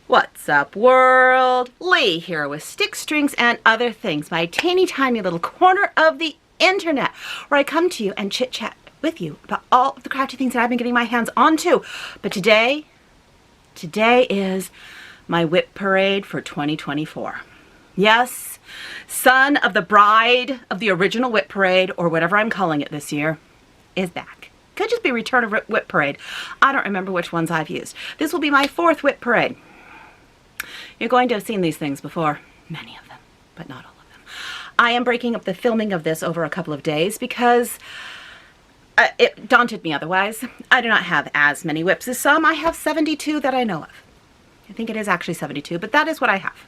What's up, world? Lee here with Sticks, Strings, and Other Things, my teeny tiny little corner of the internet where I come to you and chit chat with you about all of the crafty things that I've been getting my hands onto. But today is my WIP parade for 2024. Yes, son of the bride of the original WIP parade, or whatever I'm calling it this year, is back. Could just be Return of WIP parade. I don't remember which ones I've used. This will be my 4th WIP parade. You're going to have seen these things before, many of them, but not all of them. I am breaking up the filming of this over a couple of days because it daunted me otherwise. I do not have as many WIPs as some. I have 72 that I know of. I think it is actually 72, but that is what I have.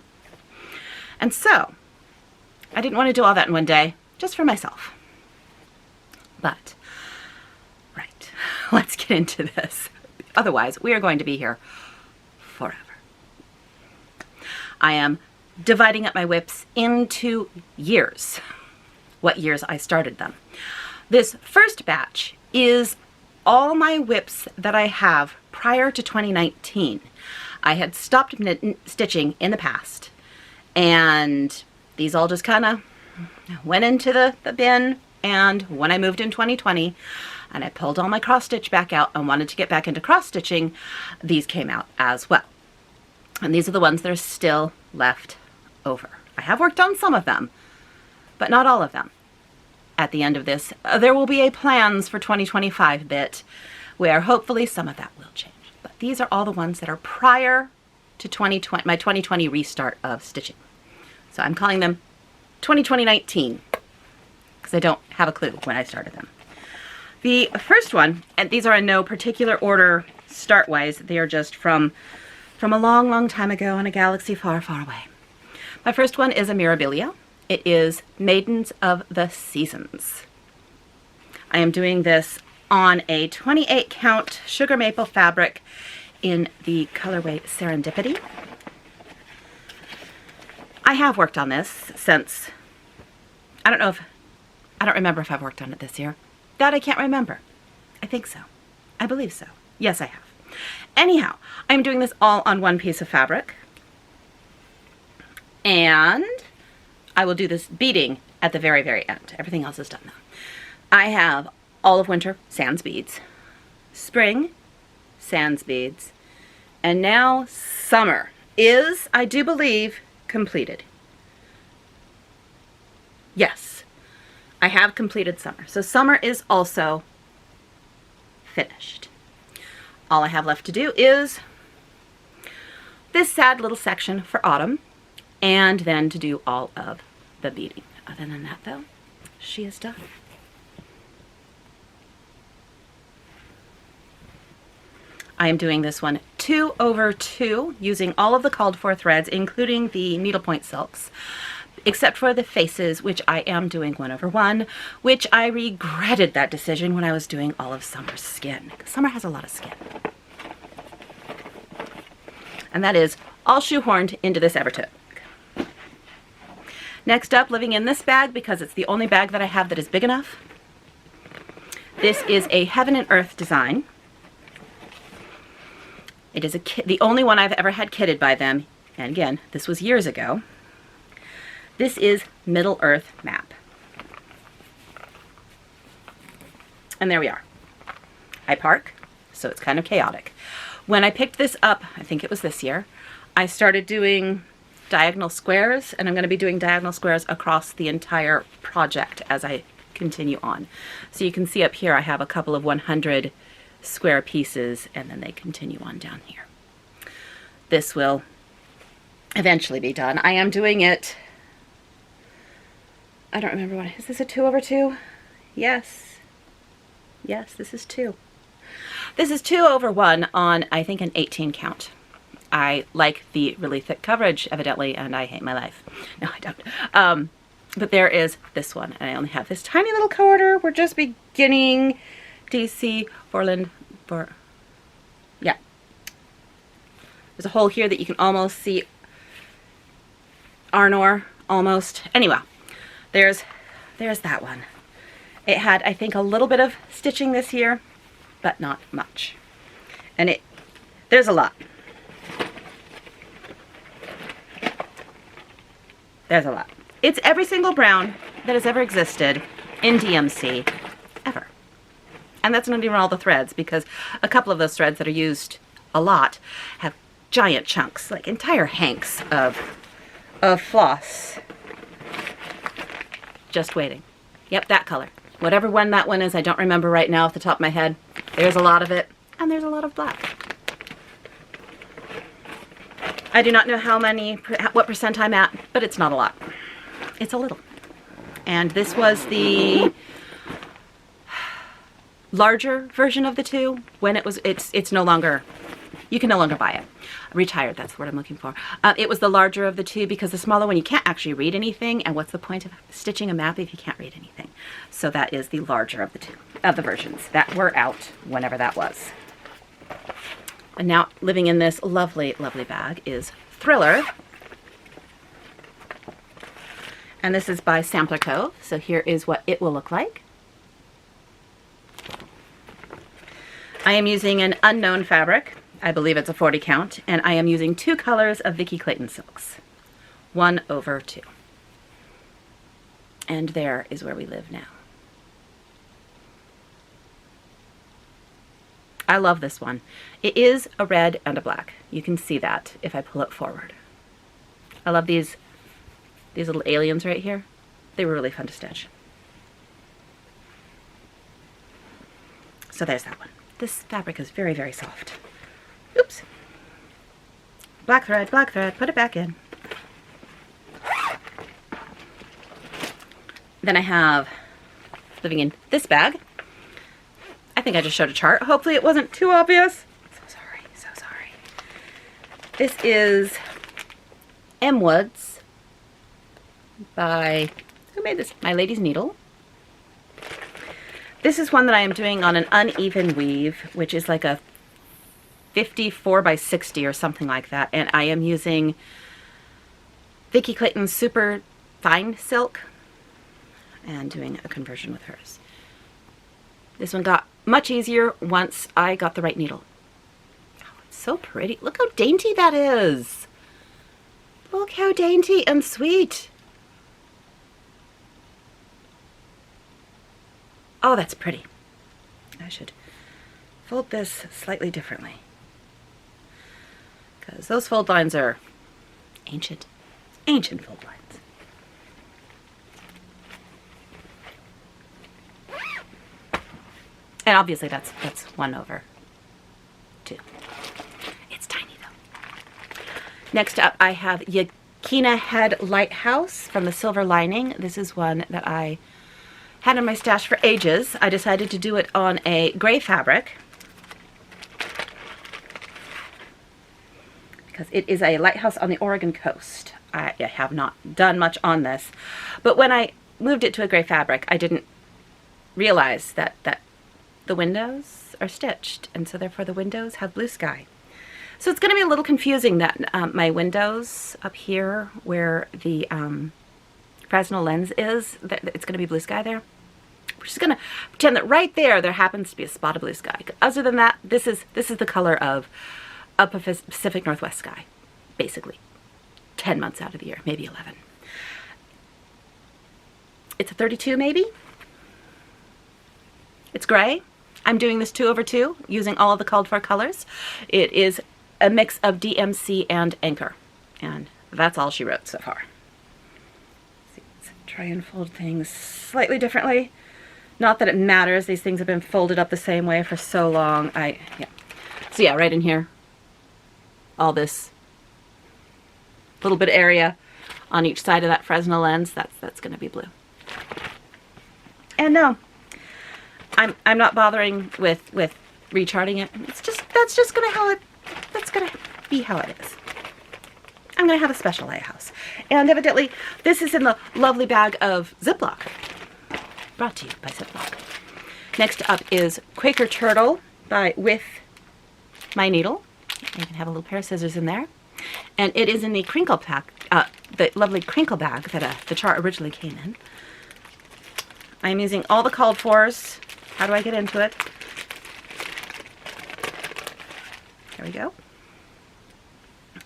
And so, I didn't want to do all that in one day, just for myself. But, right, let's get into this. Otherwise, we are going to be here forever. I am dividing up my WIPs into years, what years I started them. This first batch is all my WIPs that I have prior to 2019. I had stopped stitching in the past, and these all just kind of went into the bin. And when I moved in 2020 and I pulled all my cross stitch back out and wanted to get back into cross stitching, these came out as well. And these are the ones that are still left over. I have worked on some of them, but not all of them. At the end of this, there will be a plans for 2025 bit where hopefully some of that will change. But these are all the ones that are prior to 2020, my 2020 restart of stitching. So I'm calling them 2019 because I don't have a clue when I started them. The first one, and these are in no particular order start-wise, they are just from a long, long time ago in a galaxy far, far away. My first one is a Mirabilia. It is Maidens of the Seasons. I am doing this on a 28 count sugar maple fabric in the colorway Serendipity. I have worked on this since, I don't remember if I've worked on it this year. That I can't remember. I think so. I believe so. Yes, I have. Anyhow, I'm doing this all on one piece of fabric, and I will do this beading at the very, very end. Everything else is done now. I have all of winter sans beads, spring sans beads, and now summer is, I do believe, completed. Yes, I have completed summer. So summer is also finished. All I have left to do is this sad little section for autumn, and then to do all of the beading. Other than that, though, she is done. I am doing this one 2/2 using all of the called for threads, including the needlepoint silks, except for the faces, which I am doing 1/1, which I regretted that decision when I was doing all of summer's skin. Summer has a lot of skin. And that is all shoehorned into this Evertook. Next up, living in this bag, because it's the only bag that I have that is big enough. This is a Heaven and Earth design. It is the only one I've ever had kitted by them. And again, this was years ago. This is Middle Earth Map. And there we are. I park, so it's kind of chaotic. When I picked this up, I think it was this year, I started doing diagonal squares, and I'm going to be doing diagonal squares across the entire project as I continue on. So you can see up here I have a couple of 100 square pieces, and then they continue on down here. This will eventually be done. I am doing it, I don't remember what, is this a 2/2? Yes. Yes, this is 2. This is 2/1 on, I think, an 18 count. I like the really thick coverage, evidently, and I hate my life. No, I don't. But there is this one, and I only have this tiny little quarter. We're just beginning DC Orland, yeah. There's a hole here that you can almost see Arnor, almost. Anyway, there's that one. It had, I think, a little bit of stitching this year, but not much. And there's a lot. There's a lot. It's every single brown that has ever existed in DMC, ever. And that's not even all the threads, because a couple of those threads that are used a lot have giant chunks, like entire hanks of floss. Just waiting. Yep, that color. Whatever one that one is, I don't remember right now off the top of my head. There's a lot of it, and there's a lot of black. I do not know what percent I'm at, but it's not a lot. It's a little. And this was the larger version of the two. When it's no longer, you can no longer buy it. Retired, that's the word I'm looking for. It was the larger of the two, because the smaller one you can't actually read anything, and what's the point of stitching a map if you can't read anything? So that is the larger of the two, of the versions that were out whenever that was. And now living in this lovely, lovely bag is Thriller. And this is by Sampler Co. So here is what it will look like. I am using an unknown fabric. I believe it's a 40 count, and I am using 2 colors of Vicky Clayton silks, 1/2. And there is where we live now. I love this one. It is a red and a black. You can see that if I pull it forward. I love these little aliens right here. They were really fun to stitch. So there's that one. This fabric is very, very soft. Oops. Black thread, put it back in. Then I have, living in this bag, I think I just showed a chart. Hopefully it wasn't too obvious. So sorry, so sorry. This is M. Woods by, who made this? My Lady's Needle. This is one that I am doing on an uneven weave, which is like a 54 by 60 or something like that. And I am using Vicky Clayton's super fine silk and doing a conversion with hers. This one got much easier once I got the right needle. Oh, it's so pretty. Look how dainty that is. Look how dainty and sweet. Oh, that's pretty. I should fold this slightly differently, because those fold lines are ancient. Ancient fold lines. And obviously that's 1/2. It's tiny though. Next up I have Yakina Head Lighthouse from the Silver Lining. This is one that I had in my stash for ages. I decided to do it on a gray fabric because it is a lighthouse on the Oregon coast. I have not done much on this, but when I moved it to a gray fabric, I didn't realize that the windows are stitched, and so therefore the windows have blue sky. So it's going to be a little confusing that my windows up here where the Fresnel lens is, it's going to be blue sky there. We're just going to pretend that right there happens to be a spot of blue sky. Other than that, this is the color of a Pacific Northwest sky, basically. 10 months out of the year, maybe 11. It's a 32 maybe. It's gray. I'm doing this 2/2 using all of the called for colors. It is a mix of DMC and Anchor, and that's all she wrote so far. Let's try and fold things slightly differently. Not that it matters. These things have been folded up the same way for so long. So yeah, right in here, all this little bit of area on each side of that Fresnel lens, that's going to be blue. And no, I'm not bothering with recharting it. That's gonna be how it is. I'm gonna have a special lighthouse, and evidently this is in the lovely bag of Ziploc. Brought to you by Ziploc. Next up is Quaker Turtle by With My Needle. You can have a little pair of scissors in there, and it is in the crinkle pack, the lovely crinkle bag that the chart originally came in. I'm using all the called fors. How do I get into it? There we go.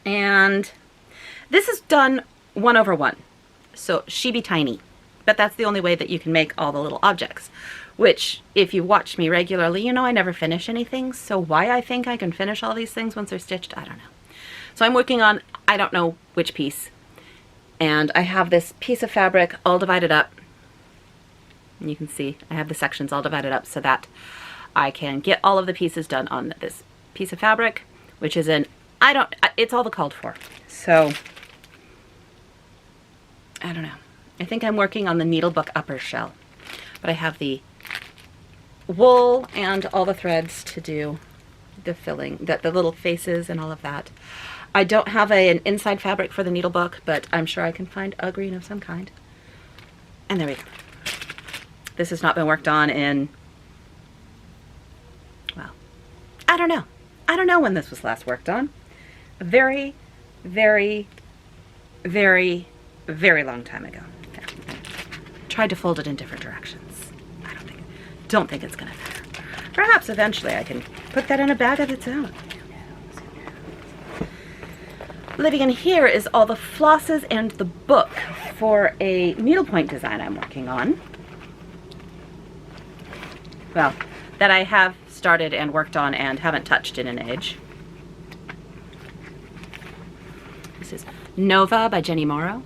And this is done 1/1. so she be tiny. But that's the only way that you can make all the little objects, which if you watch me regularly, you know I never finish anything. So why I think I can finish all these things once they're stitched, I don't know. So I'm working on, I don't know which piece. And I have this piece of fabric all divided up. And you can see I have the sections all divided up so that I can get all of the pieces done on this piece of fabric, which is it's all the called for. So, I don't know. I think I'm working on the needlebook upper shell, but I have the wool and all the threads to do the filling, the little faces and all of that. I don't have an inside fabric for the needlebook, but I'm sure I can find a green of some kind. And there we go. This has not been worked on in, well, I don't know. I don't know when this was last worked on. A very, very, very, very long time ago. Yeah. Tried to fold it in different directions. I don't think it's gonna matter. Perhaps eventually I can put that in a bag of its own. Living in here is all the flosses and the book for a needlepoint design I'm working on. Well, that I have started and worked on and haven't touched in an age. This is Nova by Jenny Morrow.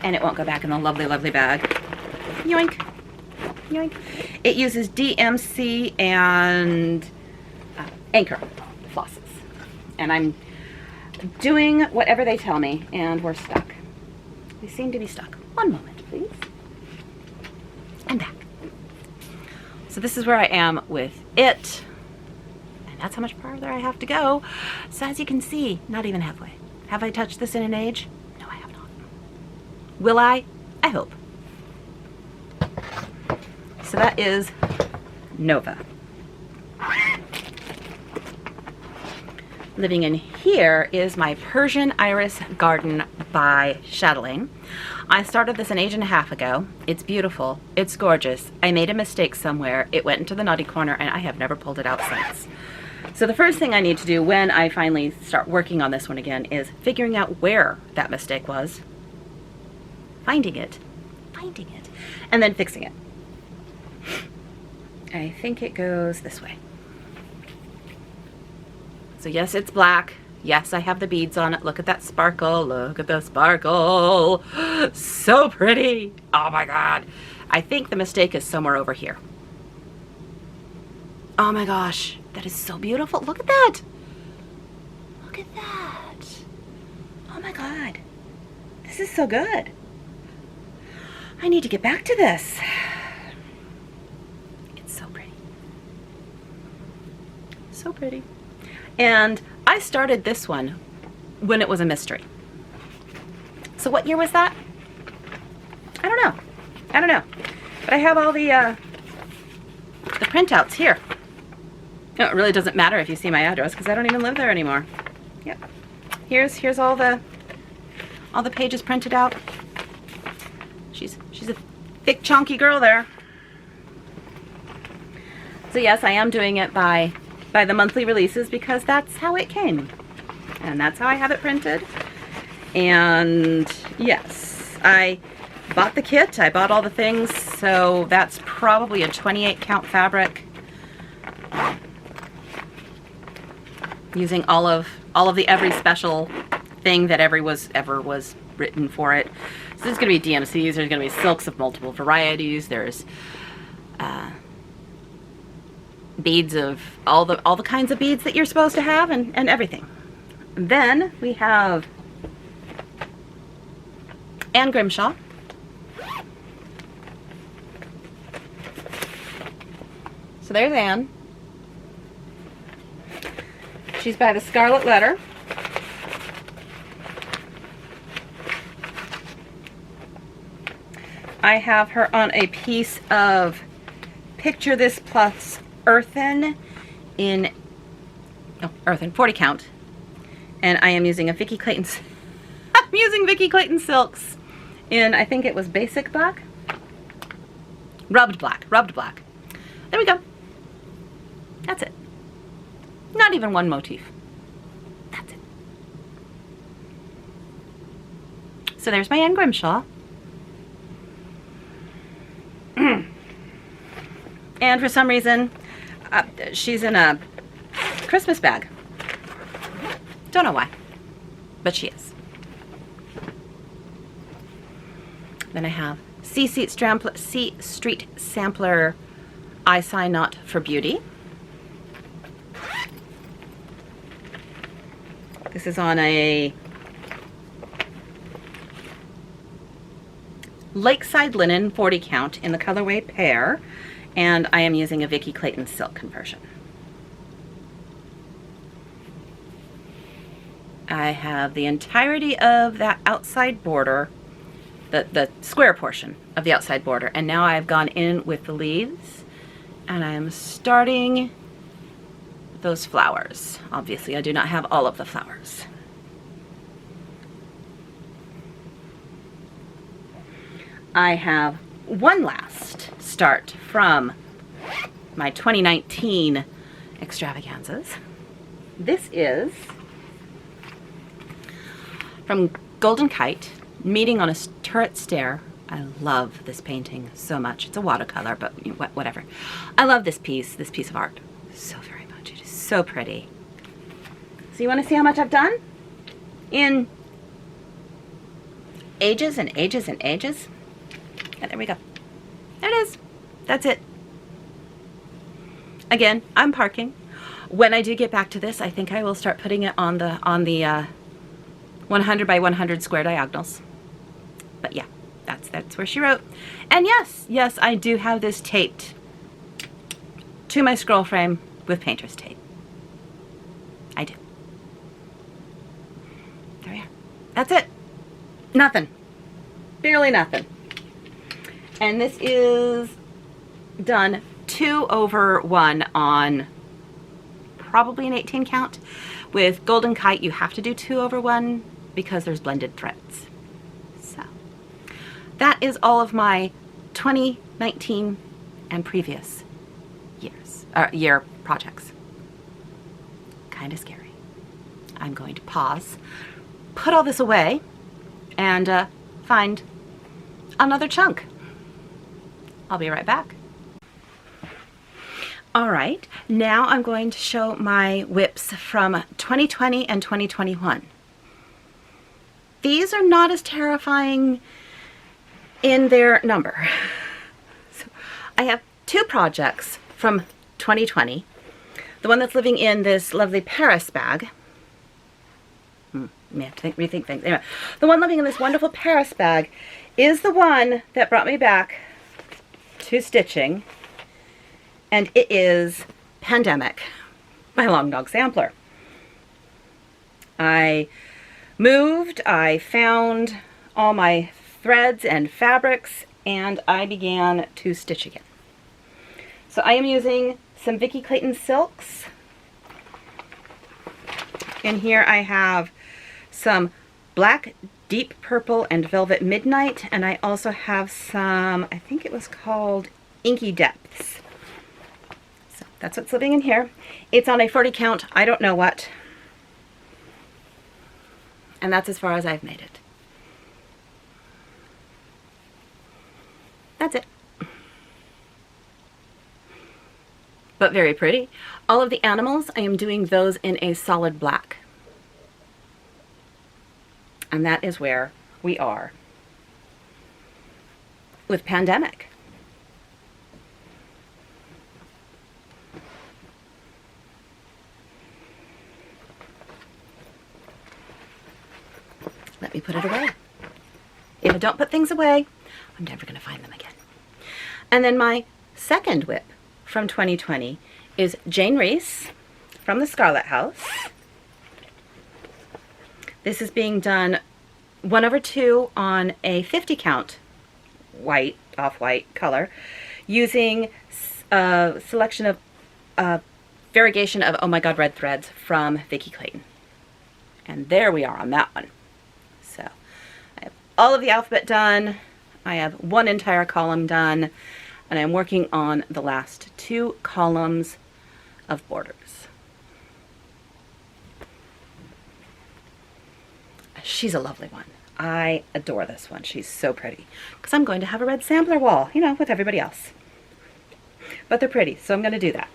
And it won't go back in the lovely, lovely bag. Yoink. Yoink. It uses DMC and Anchor flosses. And I'm doing whatever they tell me, and we're stuck. We seem to be stuck. One moment, please. I'm back. So this is where I am with it. And that's how much farther I have to go. So as you can see, not even halfway. Have I touched this in an age? No, I have not. Will I? I hope. So that is Nova. Living in here is my Persian Iris Garden by Chatelaine. I started this an age and a half ago. It's beautiful. It's gorgeous. I made a mistake somewhere. It went into the naughty corner and I have never pulled it out since. So the first thing I need to do when I finally start working on this one again is figuring out where that mistake was, finding it, and then fixing it. I think it goes this way. So yes, it's black. Yes, I have the beads on it. Look at that sparkle. Look at the sparkle. So pretty. Oh my God. I think the mistake is somewhere over here. Oh my gosh. That is so beautiful. Look at that. Look at that. Oh my God. This is so good. I need to get back to this. It's so pretty. So pretty. And I started this one when it was a mystery. So what year was that? I don't know. I don't know. But I have all the printouts here. No, it really doesn't matter if you see my address because I don't even live there anymore. Yep. Here's all the pages printed out. She's a thick, chunky girl there. So yes, I am doing it by the monthly releases because that's how it came. And that's how I have it printed. And yes, I bought the kit, I bought all the things, so that's probably a 28 count fabric. Using all of the every special thing that ever was written for it. So there's going to be DMCs, there's going to be silks of multiple varieties, there's beads of all the kinds of beads that you're supposed to have and everything. Then we have Anne Grimshaw. So there's Anne. She's by the Scarlet Letter. I have her on a piece of Picture This Plus Earthen in 40 count. And I am using a Vicki Clayton I'm using Vicki Clayton silks in, I think it was basic black. Rubbed black. There we go. That's it. Not even one motif. That's it. So there's my Anne Grimshaw. And for some reason, she's in a Christmas bag. Don't know why, but she is. Then I have C Street Sampler I Sigh Not for Beauty. This is on a Lakeside Linen 40 count in the colorway Pear, and I am using a Vicky Clayton silk conversion. I have the entirety of that outside border, the square portion of the outside border, and now I've gone in with the leaves, and I'm starting those flowers. Obviously, I do not have all of the flowers. I have one last start from my 2019 extravaganzas. This is from Golden Kite, Meeting on a Turret Stair. I love this painting so much. It's a watercolor, but whatever. I love this piece of art so very much. It is so pretty. So you want to see how much I've done? In ages and ages and ages. And there we go. There it is. That's it. Again, I'm parking. When I do get back to this, I think I will start putting it on the 100 by 100 square diagonals. But yeah, that's where she wrote. And yes, I do have this taped to my scroll frame with painter's tape. I do. There we are. That's it. Nothing. Barely nothing. And this is done 2/1 on probably an 18 count. With Golden Kite, you have to do 2/1 because there's blended threads. So that is all of my 2019 and previous year projects. Kind of scary. I'm going to pause, put all this away, and find another chunk. I'll be right back. All right, now I'm going to show my WIPs from 2020 and 2021. These are not as terrifying in their number. So I have two projects from 2020. The one that's living in this lovely Paris bag. May have to rethink things. Anyway, the one living in this wonderful Paris bag is the one that brought me back to stitching, and it is Pandemic by Long Dog Sampler. I moved, I found all my threads and fabrics, and I began to stitch again. So I am using some Vicky Clayton silks. In here I have some black deep purple and velvet midnight, and I also have some, I think it was called Inky Depths. So that's what's living in here. It's on a 40 count, I don't know what. And that's as far as I've made it. That's it. But very pretty. All of the animals, I am doing those in a solid black. And that is where we are with Pandemic. Let me put it away. If I don't put things away, I'm never going to find them again. And then my second WIP from 2020 is Jane Reese from the Scarlet House. This is being done 1/2 on a 50 count white, off-white color, using a selection of variegation of Oh My God Red threads from Vicky Clayton. And there we are on that one. So I have all of the alphabet done. I have one entire column done, and I'm working on the last 2 columns of borders. she's a lovely one. I adore this one. She's so pretty. Because I'm going to have a red sampler wall, you know, with everybody else. But they're pretty, so I'm going to do that.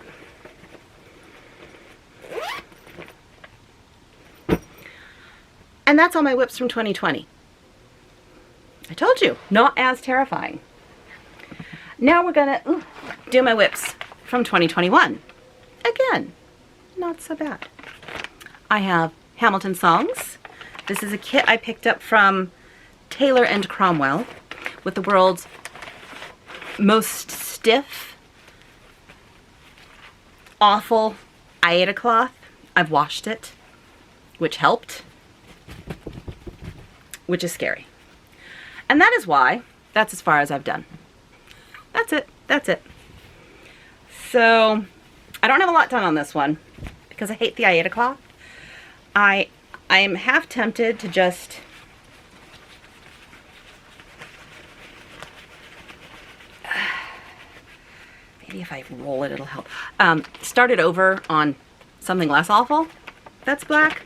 And that's all my WIPs from 2020. I told you, not as terrifying. Now we're going to do my WIPs from 2021. Again, not so bad. I have Hamilton Songs. This is a kit I picked up from Taylor and Cromwell with the world's most stiff, awful Aida cloth. I've washed it, which helped, which is scary. And that is why that's as far as I've done. That's it. That's it. So I don't have a lot done on this one because I hate the Aida cloth. I am half tempted to just maybe if I roll it, it'll help. Start it over on something less awful that's black.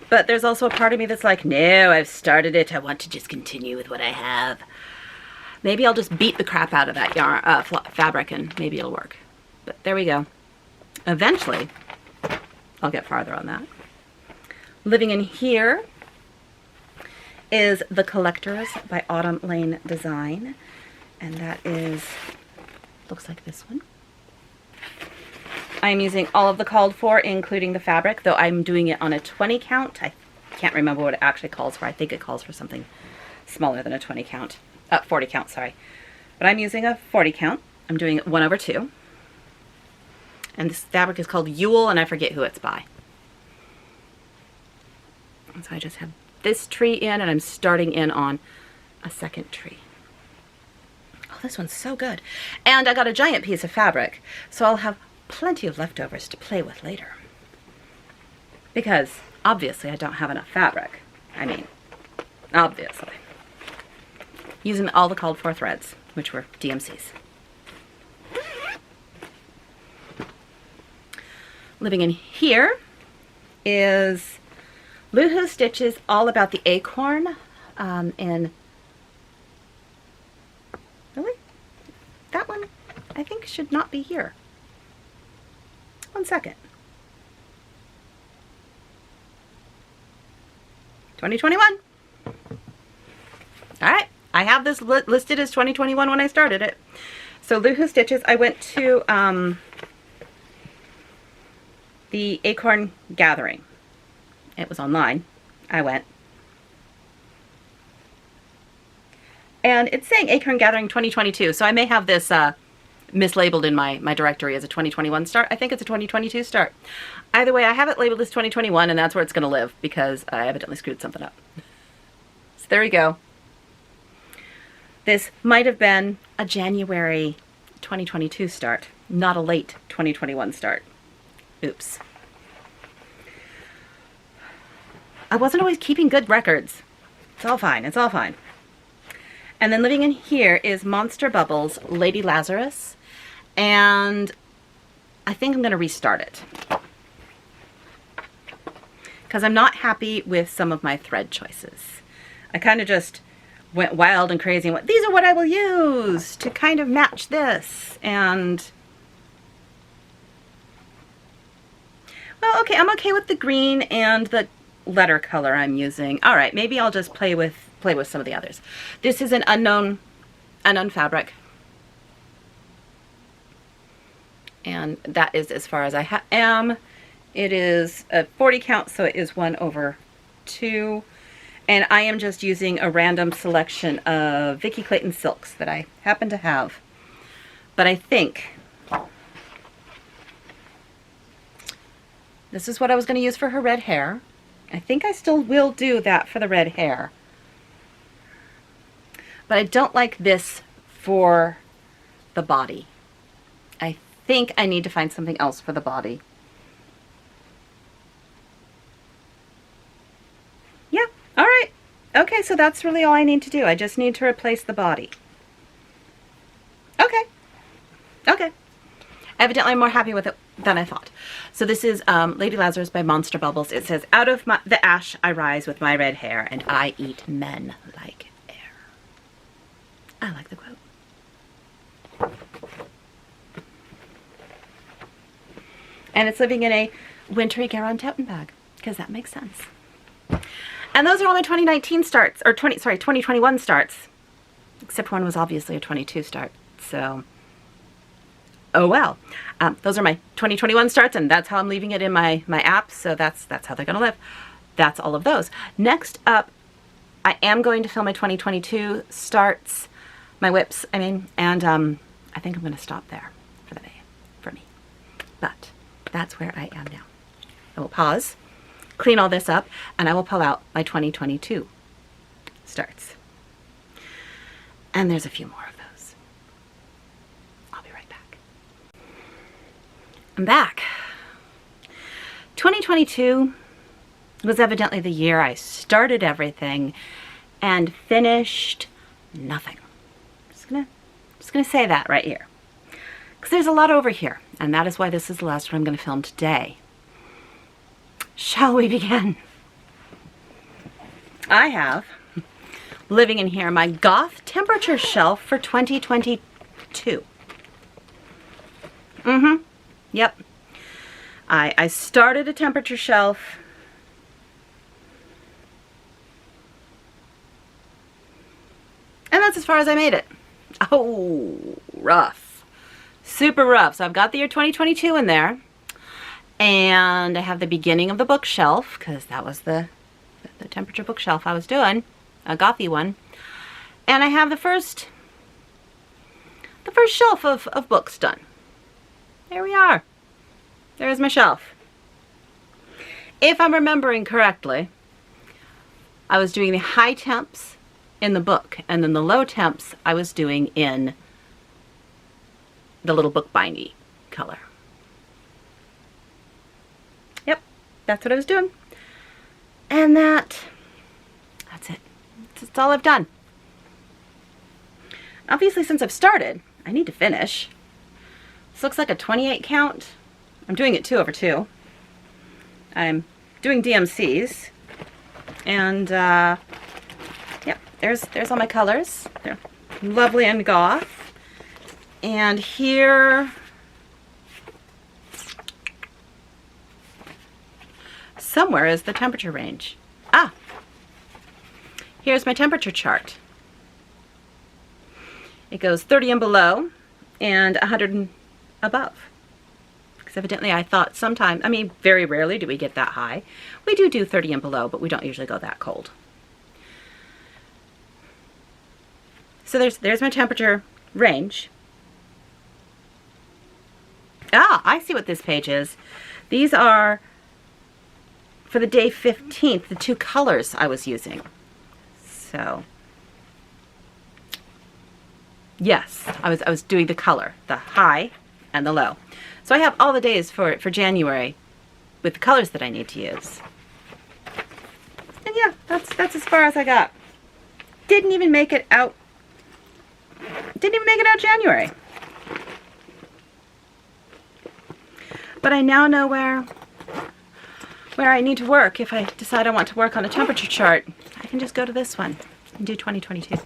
But there's also a part of me that's like, no, I've started it. I want to just continue with what I have. Maybe I'll just beat the crap out of that yarn, fabric, and maybe it'll work. But there we go. Eventually, I'll get farther on that. Living in here is The Collectors by Autumn Lane Design. And that is, looks like this one. I'm using all of the called for, including the fabric, though I'm doing it on a 20 count. I can't remember what it actually calls for. I think it calls for something smaller than a 20 count. 40 count, sorry. But I'm using a 40 count. I'm doing it 1/2. And this fabric is called Yule, and I forget who it's by. And so I just have this tree in, and I'm starting in on a second tree. Oh, this one's so good. And I got a giant piece of fabric, so I'll have plenty of leftovers to play with later. Because, obviously, I don't have enough fabric. I mean, obviously. Using all the called for threads, which were DMCs. Living in here is Luhu Stitches, all about the acorn. In really? That one, I think, should not be here. 1 second. 2021. All right. I have this listed as 2021 when I started it. So Luhu Stitches, I went to the Acorn Gathering. It was online. I went. And it's saying Acorn Gathering 2022, so I may have this mislabeled in my directory as a 2021 start. I think it's a 2022 start. Either way, I have it labeled as 2021, and that's where it's going to live because I evidently screwed something up. So there we go. This might have been a January 2022 start, not a late 2021 start. Oops. I wasn't always keeping good records. It's all fine. It's all fine. And then living in here is Monster Bubbles, Lady Lazarus. And I think I'm going to restart it. Because I'm not happy with some of my thread choices. I kind of just went wild and crazy and went, these are what I will use to kind of match this. And, well, okay, I'm okay with the green and the letter color I'm using. All right, maybe I'll just play with some of the others. This is an unknown fabric. And that is as far as I am. It is a 40 count, so it is 1/2. And I am just using a random selection of Vicky Clayton silks that I happen to have. But I think this is what I was going to use for her red hair. I think I still will do that for the red hair. But I don't like this for the body. I think I need to find something else for the body. Yeah, all right. Okay, so that's really all I need to do. I just need to replace the body. Okay. Okay. Evidently I'm more happy with it than I thought. So this is Lady Lazarus by Monster Bubbles. It says, out of the ash I rise with my red hair, and I eat men like air. I like the quote. And it's living in a wintry Toten bag, because that makes sense. And those are all my 2019 starts, or 2021 starts. Except one was obviously a 22 start, so oh well. Those are my 2021 starts, and that's how I'm leaving it in my app, so that's how they're gonna live. That's all of those. Next up, I am going to film my 2022 starts, my WIPs, I mean, and I think I'm gonna stop there for the day, for me. But that's where I am now. I will pause, clean all this up, and I will pull out my 2022 starts. And there's a few more of those. I'll be right back. I'm back. 2022 was evidently the year I started everything and finished nothing. Just gonna say that right here. Because there's a lot over here, and that is why this is the last one I'm gonna film today. Shall we begin? I have living in here my Goth temperature shelf for 2022. Yep. I started a temperature shelf. And that's as far as I made it. Oh, rough. Super rough. So I've got the year 2022 in there. And I have the beginning of the bookshelf, because that was the temperature bookshelf I was doing. A gothy one. And I have the first shelf of books done. There we are. There's my shelf. If I'm remembering correctly, I was doing the high temps in the book, and then the low temps I was doing in the little bookbindy color. Yep, that's what I was doing. And that's it. That's all I've done. Obviously, since I've started, I need to finish. This looks like a 28 count. I'm doing it 2/2. I'm doing DMCs. And, yep, there's all my colors. They're lovely and goth. And here, somewhere is the temperature range. Ah! Here's my temperature chart. It goes 30 and below and 100 and above. Because evidently I thought sometime, I mean, very rarely do we get that high. We do 30 and below, but we don't usually go that cold. So there's my temperature range. Ah, I see what this page is. These are for the day 15th, the two colors I was using. So, yes, I was doing the color, the high and the low. So I have all the days for January with the colors that I need to use. And yeah, that's as far as I got. Didn't even make it out January. But I now know where I need to work. If I decide I want to work on a temperature chart, I can just go to this one and do 2022.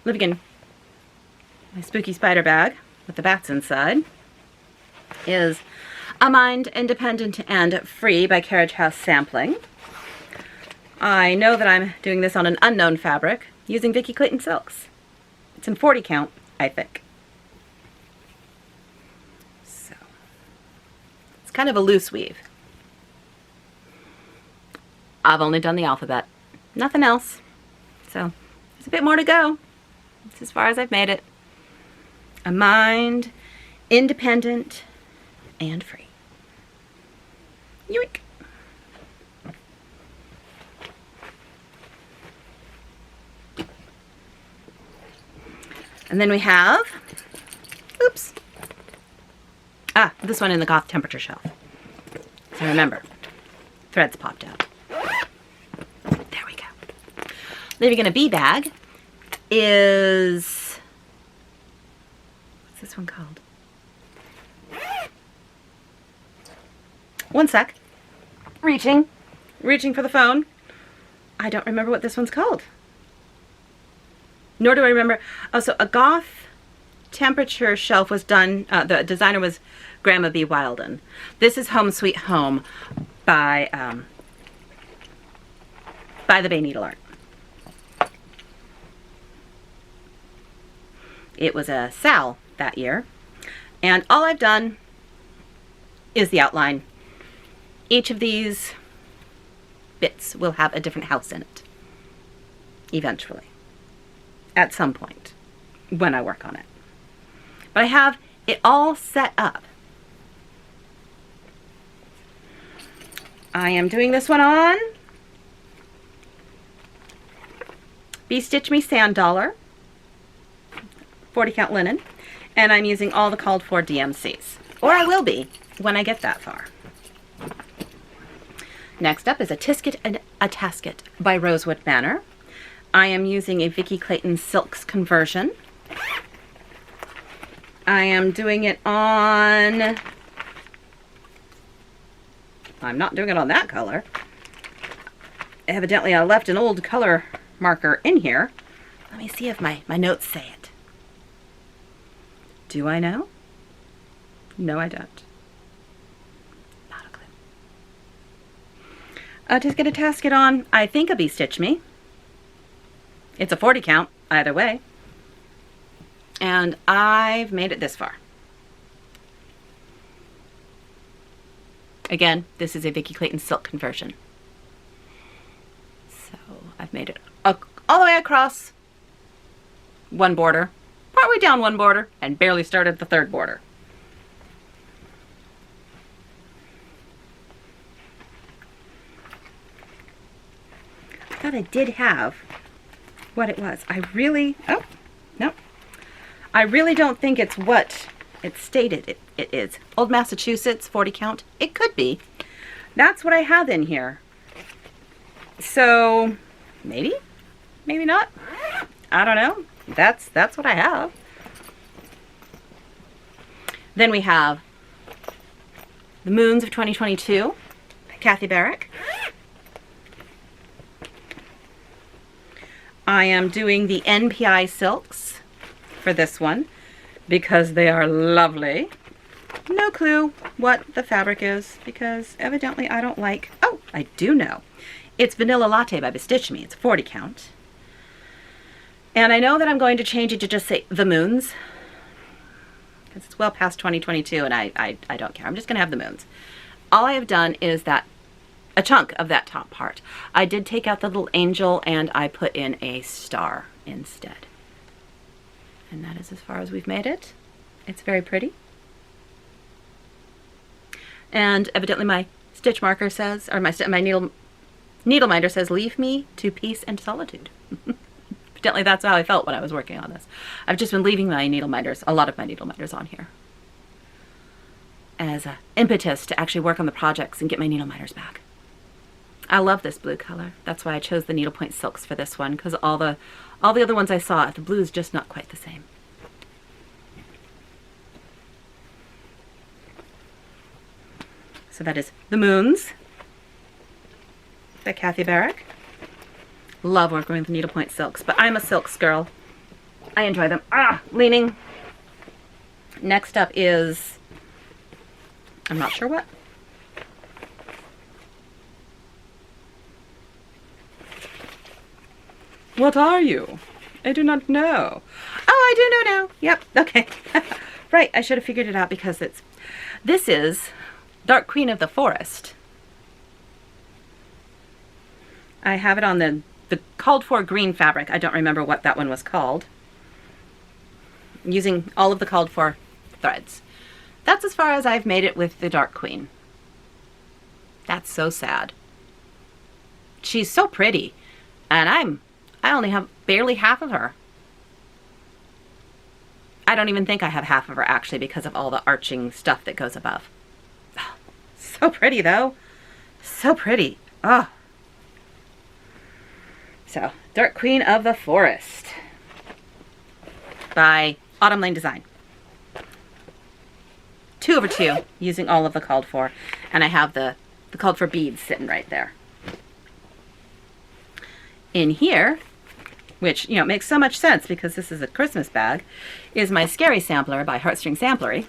Living in my spooky spider bag with the bats inside is A Mind Independent and Free by Carriage House Sampling. I know that I'm doing this on an unknown fabric using Vicky Clayton silks. It's in 40 count, I think. So, it's kind of a loose weave. I've only done the alphabet, nothing else. So, there's a bit more to go. That's as far as I've made it. A mind, independent, and free. Yoink. And then we have, oops. Ah, this one in the Goth temperature shelf. So remember, threads popped out. There we go. Living in a bee bag is, what's this one called? One sec. Reaching for the phone. I don't remember what this one's called. Nor do I remember. Oh, so a goth temperature shelf was done, the designer was Grandma B. Wilden. This is Home Sweet Home by the Bay Needle Art. It was a Sal that year, and all I've done is the outline. Each of these bits will have a different house in it, eventually, at some point, when I work on it. But I have it all set up. I am doing this one on Be Stitch Me Sand Dollar, 40 count linen, and I'm using all the called for DMCs, or I will be when I get that far. Next up is a Tisket and a Tasket by Rosewood Manor. I am using a Vicki Clayton Silks conversion. I am doing it on, I'm not doing it on that color. Evidently I left an old color marker in here. Let me see if my notes say it. Do I know? No, I don't. Not a clue. To get a tasket on, I think a Be Stitch Me. It's a 40 count, either way. And I've made it this far. Again, this is a Vicki Clayton Silk conversion. So I've made it all the way across one border, partway down one border, and barely started the third border. I thought I did have what it was. I really don't think it's what it stated it is. Old Massachusetts, 40 count. It could be. That's what I have in here. So, maybe? Maybe not? I don't know. That's what I have. Then we have The Moons of 2022 by Kathy Barrick. I am doing the NPI silks for this one because they are lovely. No clue what the fabric is because evidently I don't like, oh, I do know. It's Vanilla Latte by Bestitch Me. It's 40 count. And I know that I'm going to change it to just say The Moons because it's well past 2022 and I don't care. I'm just going to have The Moons. All I have done is that a chunk of that top part. I did take out the little angel and I put in a star instead. And that is as far as we've made it. It's very pretty. And evidently my stitch marker says, or my needle minder says, leave me to peace and solitude. Evidently that's how I felt when I was working on this. I've just been leaving my needle minders, a lot of my needle minders on here, as an impetus to actually work on the projects and get my needle minders back. I love this blue color. That's why I chose the needlepoint silks for this one, because all the other ones I saw, the blue is just not quite the same. So that is The Moons by Kathy Barrick. Love working with needlepoint silks, but I'm a silks girl. I enjoy them. Leaning. Next up is, I'm not sure what. What are you? I do not know. Oh, I do know now. Yep, okay. Right, I should have figured it out because this is Dark Queen of the Forest. I have it on the called for green fabric. I don't remember what that one was called. Using all of the called for threads. That's as far as I've made it with the Dark Queen. That's so sad. She's so pretty, and I only have barely half of her. I don't even think I have half of her actually because of all the arching stuff that goes above. Oh, so pretty though. So pretty. Oh. So, Dark Queen of the Forest by Autumn Lane Design. 2/2, using all of the called for, and I have the called for beads sitting right there. In here, which, you know, makes so much sense because this is a Christmas bag, is my Scary Sampler by Heartstring Samplery.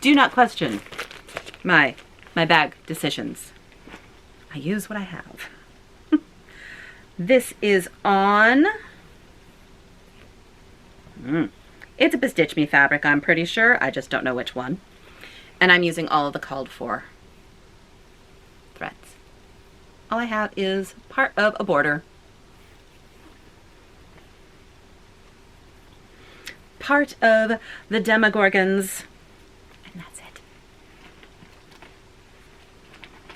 Do not question my bag decisions. I use what I have. This is on, it's a Bestitch Me fabric, I'm pretty sure. I just don't know which one. And I'm using all of the called for threads. All I have is part of a border. Part of the Demogorgons, and that's it.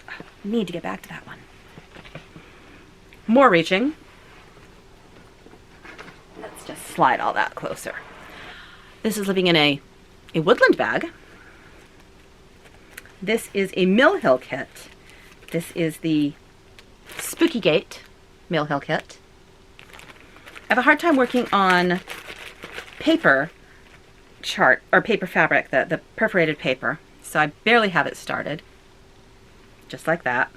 Oh, need to get back to that one. More reaching. Let's just slide all that closer. This is living in a woodland bag. This is a Mill Hill kit. This is the Spooky Gate Mill Hill kit. I have a hard time working on paper chart or paper fabric, the perforated paper, so I barely have it started. Just like that.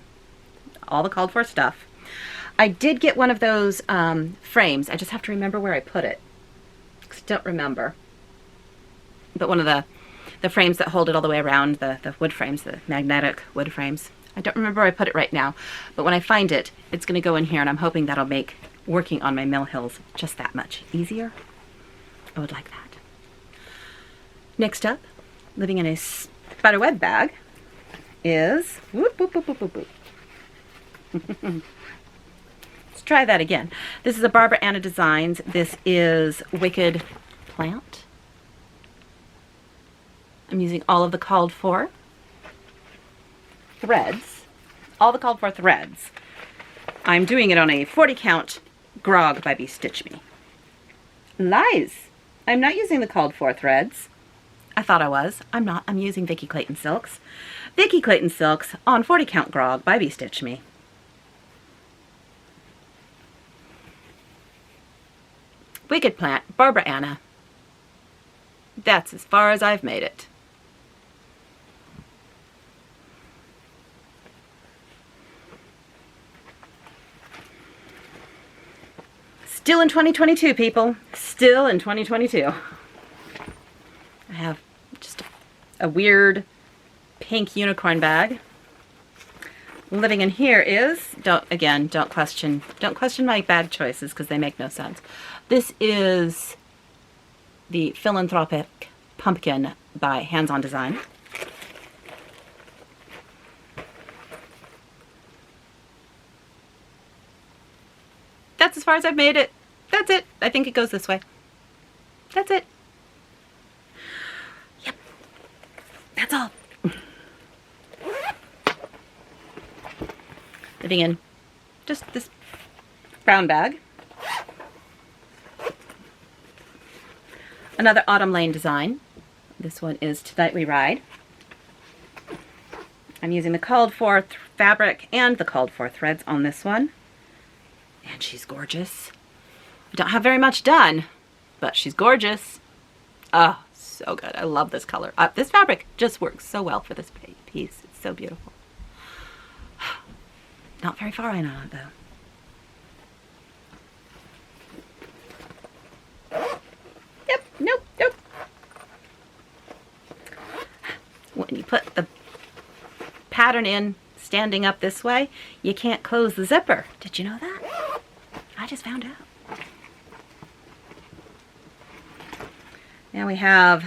All the called for stuff. I did get one of those frames. I just have to remember where I put it, because I don't remember. But one of the frames that hold it all the way around, the wood frames, the magnetic wood frames. I don't remember where I put it right now, but when I find it, it's going to go in here, and I'm hoping that'll make working on my Mill Hills just that much easier. I would like that. Next up, living in a spiderweb bag, is whoop, whoop, whoop, whoop, whoop, whoop. Let's try that again. This is a Barbara Anna Designs. This is Wicked Plant. I'm using all of the called for threads. All the called for threads. I'm doing it on a 40 count Grog by Bestitch Me. Lies! I'm not using the called for threads. I thought I was. I'm not. I'm using Vicki Clayton Silks. Vicki Clayton Silks on 40 count Grog by Bestitch Me. Wicked Plant, Barbara Anna. That's as far as I've made it. Still in 2022, people. Still in 2022. I have just a weird pink unicorn bag. Living in here is, don't question my bag choices because they make no sense. This is the Philanthropic Pumpkin by Hands On Design. That's as far as I've made it. That's it. I think it goes this way. That's it. Yep. That's all. Living in just this brown bag. Another Autumn Lane design. This one is Tonight We Ride. I'm using the called for fabric and the called for threads on this one. And she's gorgeous. I don't have very much done, but she's gorgeous. Oh, so good. I love this color. This fabric just works so well for this piece. It's so beautiful. Not very far in on it, though. Yep, nope. When you put the pattern in standing up this way, you can't close the zipper. Did you know that? I just found out. Now we have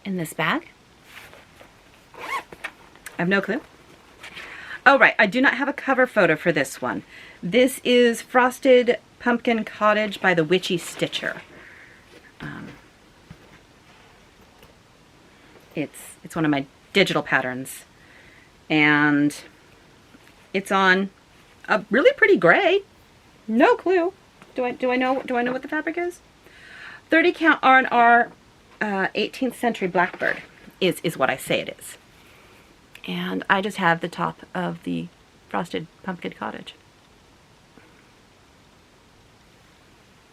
in this bag. I have no clue. Oh, right. I do not have a cover photo for this one. This is Frosted Pumpkin Cottage by the Witchy Stitcher. It's one of my digital patterns. And it's on a really pretty gray. No clue. Do I know what the fabric is? 30 count R&R 18th century Blackbird is what I say it is. And I just have the top of the Frosted Pumpkin Cottage.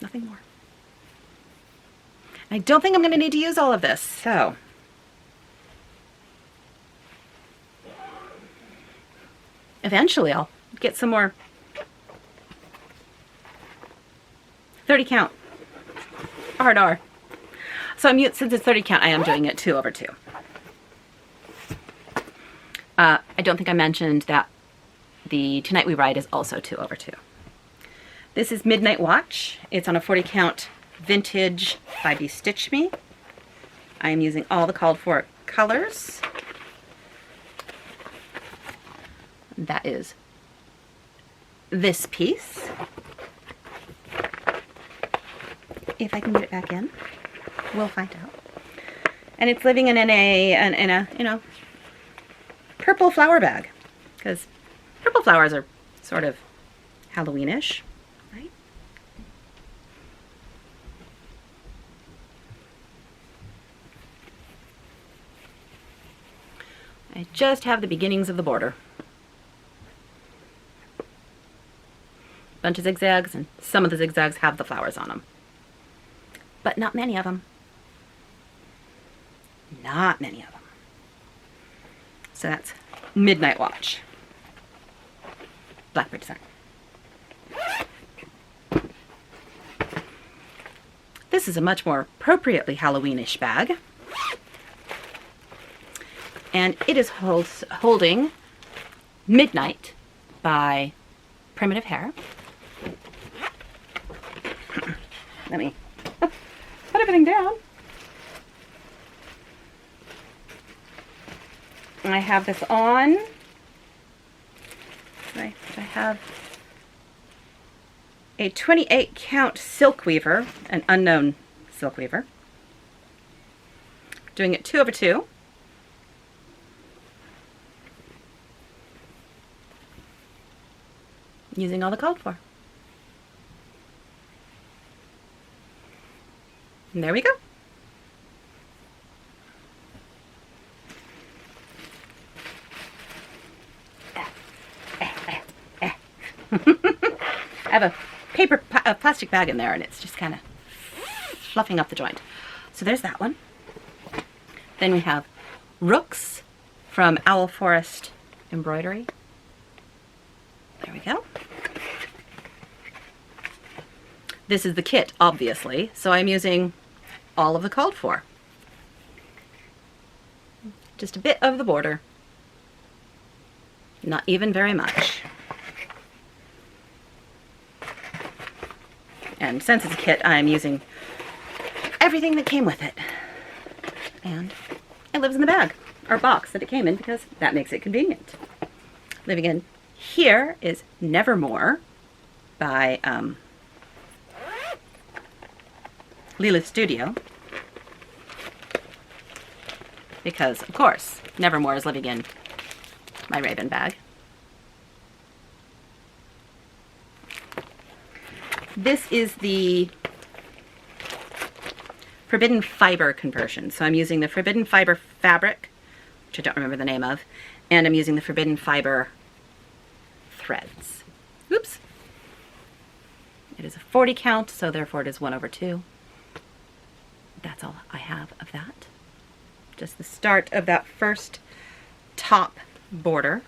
Nothing more. I don't think I'm going to need to use all of this, so eventually I'll get some more 30 count R&R. So since it's 30 count, I am doing it 2/2. I don't think I mentioned that the Tonight We Ride is also 2/2. This is Midnight Watch. It's on a 40 count vintage by Stitch Me. I am using all the called for colors. That is this piece. If I can get it back in, we'll find out. And it's living in a you know, purple flower bag, because purple flowers are sort of Halloweenish, right? I just have the beginnings of the border. Bunch of zigzags, and some of the zigzags have the flowers on them. But not many of them. Not many of them. So that's Midnight Watch. Blackbird design. This is a much more appropriately Halloweenish bag. And it is holding Midnight by Primitive Hair. Let me put everything down. I have this on. I have a 28 count silk weaver, an unknown silk weaver. Doing it 2/2. Using all the called for. And there we go. I have a plastic bag in there, and it's just kind of fluffing up the joint. So there's that one. Then we have Rooks from Owl Forest Embroidery. There we go. This is the kit, obviously, so I'm using all of the called for. Just a bit of the border. Not even very much. And since it's a kit, I'm using everything that came with it. And it lives in the bag, or box that it came in, because that makes it convenient. Living in here is Nevermore by Lilith Studio. Because, of course, Nevermore is living in my Raven bag. This is the Forbidden Fiber conversion. So I'm using the Forbidden Fiber fabric, which I don't remember the name of, and I'm using the Forbidden Fiber threads. Oops. It is a 40 count, so therefore it is 1/2. That's all I have of that. Just the start of that first top border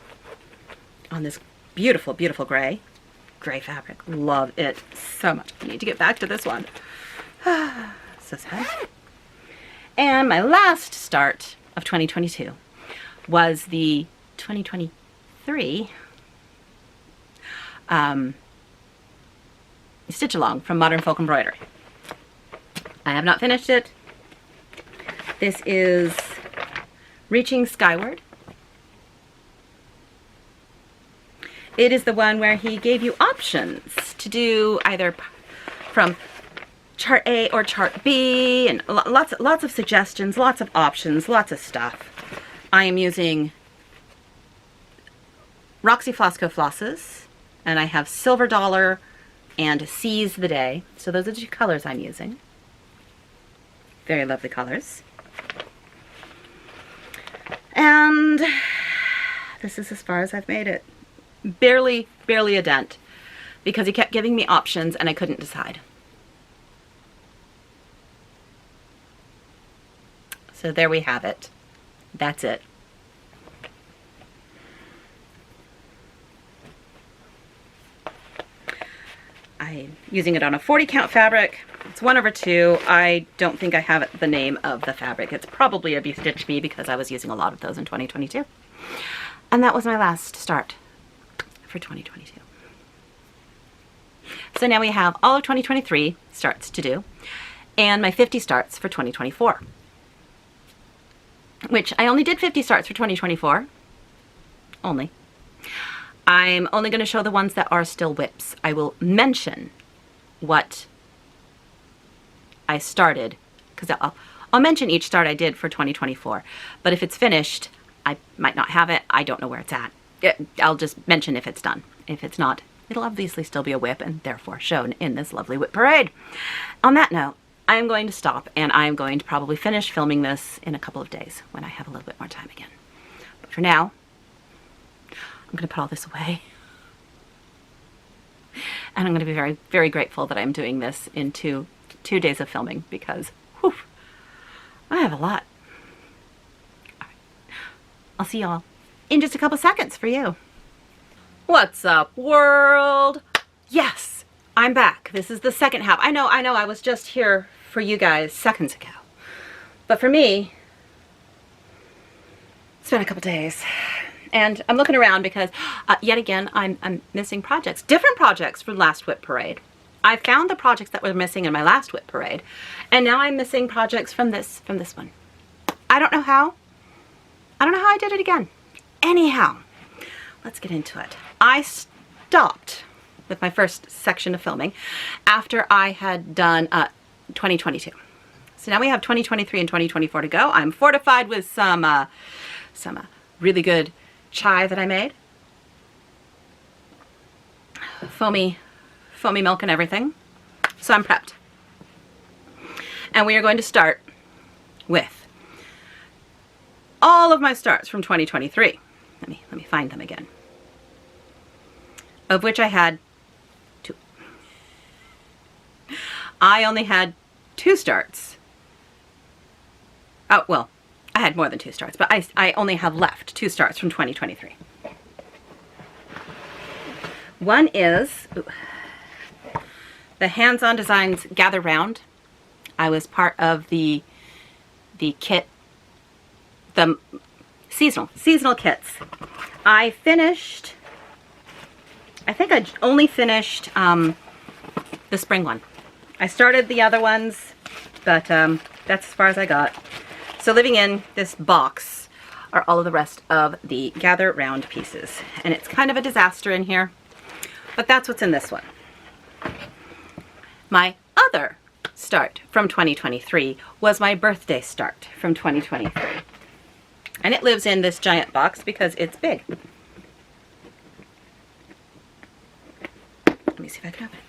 on this beautiful, beautiful gray fabric. Love it so much. I need to get back to this one. So sad. And my last start of 2022 was the 2023 Stitch Along from Modern Folk Embroidery. I have not finished it. This is Reaching Skyward. It is the one where he gave you options to do either from chart A or chart B, and lots of suggestions, lots of options, lots of stuff. I am using Roxy Flosco flosses, and I have Silver Dollar and Seize the Day. So those are the two colors I'm using. Very lovely colors. And this is as far as I've made it. Barely a dent, because he kept giving me options and I couldn't decide. So there we have it. That's it. I'm using it on a 40 count fabric. It's 1/2. I don't think I have the name of the fabric. It's probably a B-Stitch Me because I was using a lot of those in 2022. And that was my last start for 2022. So now we have all of 2023 starts to do and my 50 starts for 2024. Which I only did 50 starts for 2024. Only. I'm only going to show the ones that are still WIPs. I will mention what I started, because I'll mention each start I did for 2024. But if it's finished, I might not have it. I don't know where it's at. I'll just mention if it's done. If it's not, it'll obviously still be a WIP and therefore shown in this lovely WIP parade. On that note, I'm going to stop and I'm going to probably finish filming this in a couple of days when I have a little bit more time again. But for now, I'm going to put all this away. And I'm going to be very, very grateful that I'm doing this in two days of filming because, whew, I have a lot. All right. I'll see y'all in just a couple seconds for you. What's up, world? Yes, I'm back. This is the second half. I know, I was just here for you guys seconds ago. But for me, it's been a couple days. And I'm looking around because, yet again, I'm missing projects. Different projects from last WIP parade. I found the projects that were missing in my last WIP parade. And now I'm missing projects from this one. I don't know how. I don't know how I did it again. Anyhow, let's get into it. I stopped with my first section of filming after I had done 2022. So now we have 2023 and 2024 to go. I'm fortified with some really good chai that I made. Foamy milk and everything. So I'm prepped. And we are going to start with all of my starts from 2023. Let me find them again. Of which I had 2. I only had 2 starts. Oh, well, I had more than 2 starts, but I only have left 2 starts from 2023. One is the Hands-On Designs Gather Round. I was part of the kit, the seasonal kits. I think I only finished the spring one. I started the other ones, but that's as far as I got. So living in this box are all of the rest of the Gather Round pieces. And it's kind of a disaster in here, but that's what's in this one. My other start from 2023 was my birthday start from 2023. And it lives in this giant box because it's big. Let me see if I can open it.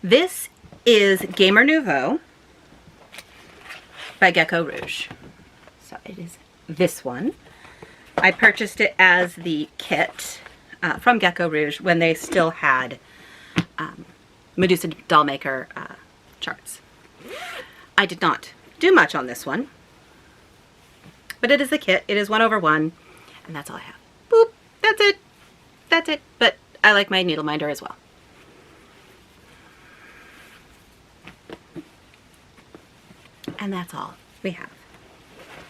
This is Gamer Nouveau by Gecko Rouge. So it is this one. I purchased it as the kit from Gecko Rouge when they still had Medusa Dollmaker charts. I did not do much on this one, but it is the kit. It is 1/1, and that's all I have. Boop, that's it. That's it. But I like my needle minder as well. And that's all we have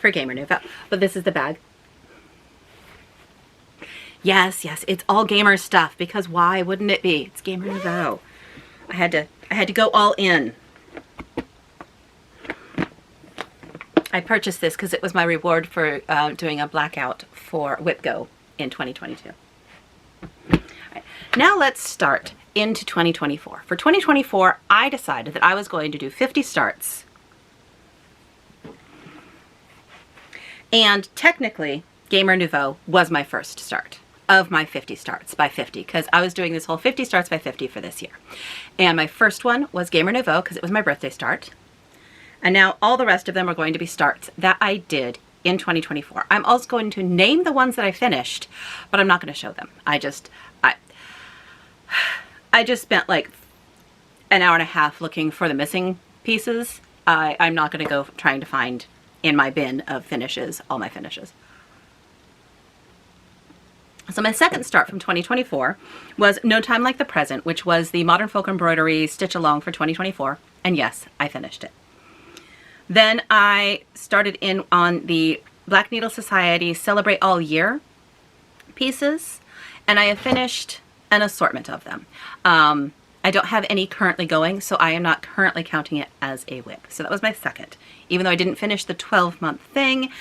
for Gamer Nouveau. But this is the bag. Yes, it's all gamer stuff because why wouldn't it be? It's Gamer Nouveau. I had to go all in. I purchased this because it was my reward for doing a blackout for WIP Go in 2022. All right, now let's start into 2024. For 2024, I decided that I was going to do 50 starts. And technically, Gamer Nouveau was my first start of my 50 starts by 50 because I was doing this whole 50 starts by 50 for this year. And my first one was Gamer Nouveau because it was my birthday start. And now all the rest of them are going to be starts that I did in 2024. I'm also going to name the ones that I finished, but I'm not going to show them. I just spent like an hour and a half looking for the missing pieces. I'm not going to go trying to find in my bin of finishes all my finishes. So my second start from 2024 was No Time Like the Present, which was the Modern Folk Embroidery Stitch Along for 2024. And yes, I finished it. Then I started in on the Black Needle Society Celebrate All Year pieces, and I have finished an assortment of them. I don't have any currently going, so I am not currently counting it as a WIP. So that was my second. Even though I didn't finish the 12-month thing,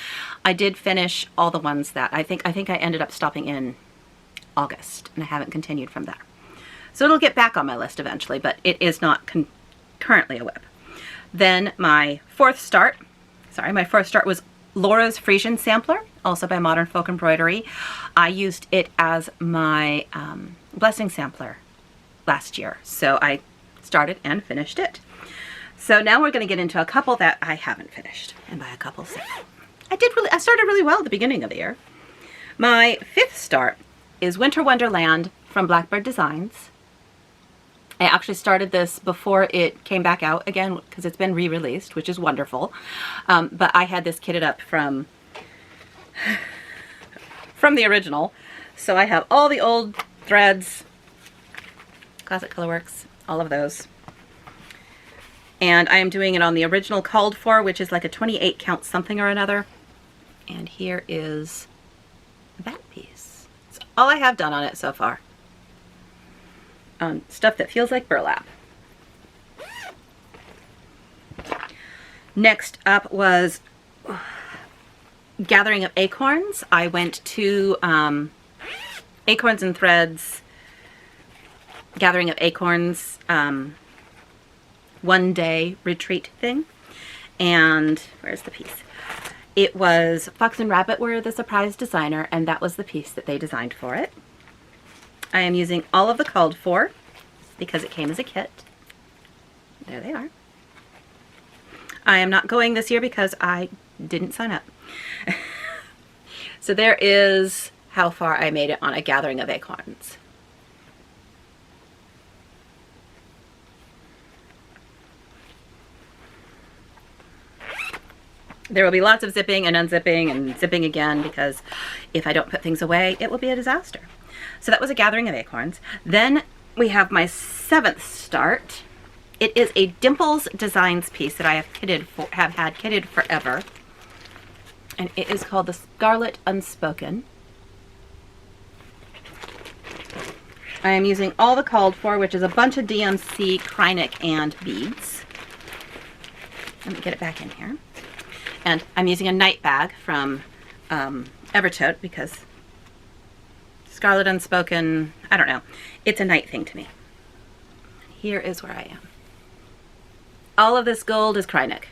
I did finish all the ones that I think I ended up stopping in August, and I haven't continued from there. So it'll get back on my list eventually, but it is not currently a WIP. Then my fourth start was Laura's Frisian Sampler, also by Modern Folk Embroidery. I used it as my blessing sampler last year, so I started and finished it. So now we're going to get into a couple that I haven't finished, and by a couple, I started really well at the beginning of the year. My fifth start is Winter Wonderland from Blackbird Designs. I actually started this before it came back out again because it's been re-released, which is wonderful. But I had this kitted up from the original. So I have all the old threads, Classic Colorworks, all of those. And I am doing it on the original called for, which is like a 28 count something or another. And here is that piece. That's all I have done on it so far. Stuff that feels like burlap. Next up was Gathering of Acorns. I went to Acorns and Threads, Gathering of Acorns, one-day retreat thing. And where's the piece? It was Fox and Rabbit were the surprise designer, and that was the piece that they designed for it. I am using all of the called for because it came as a kit. There they are. I am not going this year because I didn't sign up. So there is how far I made it on a Gathering of Acorns. There will be lots of zipping and unzipping and zipping again because if I don't put things away, it will be a disaster. So that was a Gathering of Acorns. Then we have my seventh start. It is a Dimples Designs piece that I have had kitted forever. And it is called the Scarlet Unspoken. I am using all the called for, which is a bunch of DMC, Krynic, and beads. Let me get it back in here. And I'm using a night bag from Evertote because Scarlet Unspoken, I don't know. It's a night thing to me. Here is where I am. All of this gold is Krynic.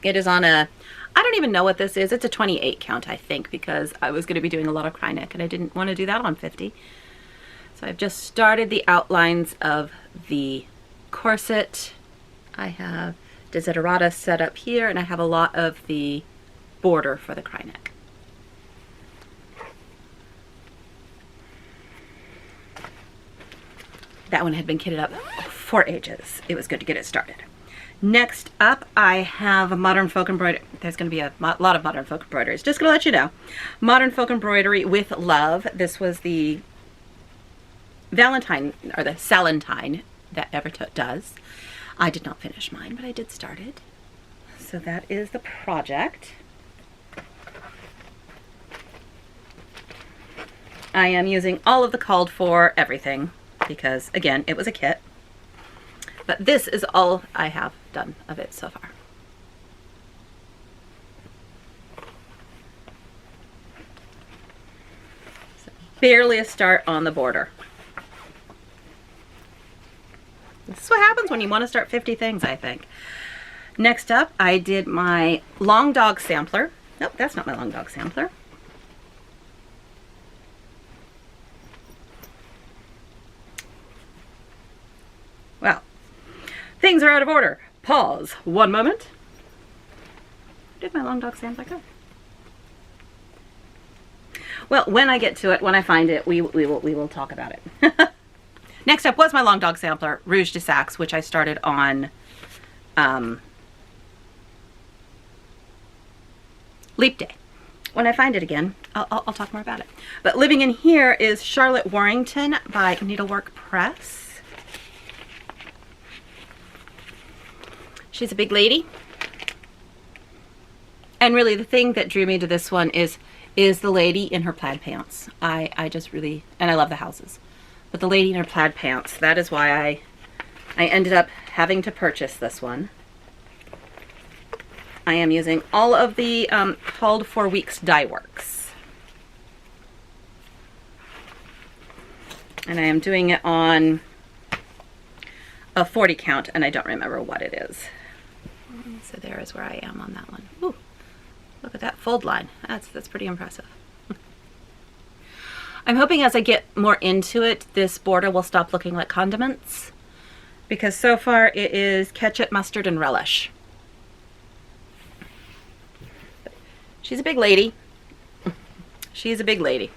It is on a, I don't even know what this is. It's a 28 count, I think, because I was going to be doing a lot of Krynic and I didn't want to do that on 50. So I've just started the outlines of the corset. I have Desiderata set up here, and I have a lot of the border for the Krynic. That one had been kitted up for ages. It was good to get it started. Next up, I have Modern Folk Embroidery. There's going to be a lot of Modern Folk Embroideries. Just going to let you know. Modern Folk Embroidery with Love. This was the Valentine, or the Salentine that Evertote does. I did not finish mine, but I did start it. So that is the project. I am using all of the called for everything because, again, it was a kit. But this is all I have done of it so far. So barely a start on the border. This is what happens when you want to start 50 things, I think. Next up, I did my Long Dog Sampler. Nope, that's not my Long Dog Sampler. Well, things are out of order. Pause. One moment. Where did my Long Dog Sampler go? Well, when I get to it, when I find it, we will talk about it. Next up was my Long Dog Sampler, Rouge de Saxe, which I started on Leap Day. when I find it again, I'll talk more about it. But living in here is Charlotte Warrington by Needlework Press. She's a big lady. And really the thing that drew me to this one is the lady in her plaid pants. I just really, and I love the houses, but the lady in her plaid pants, that is why I ended up having to purchase this one. I am using all of the Called for Weeks dye works. And I am doing it on a 40 count, and I don't remember what it is. So there is where I am on that one. Ooh, look at that fold line. That's pretty impressive. I'm hoping as I get more into it, this border will stop looking like condiments, because so far it is ketchup, mustard, and relish. She's a big lady. She's a big lady.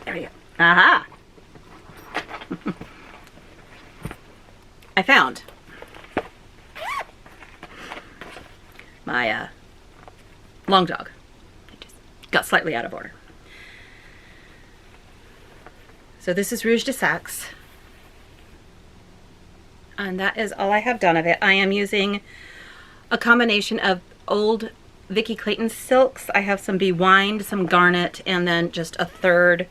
There we go. Aha! I found my long dog. It just got slightly out of order. So this is Rouge de Saxe, and that is all I have done of it. I am using a combination of old Vicki Clayton silks. I have some bewined, some garnet, and then just a third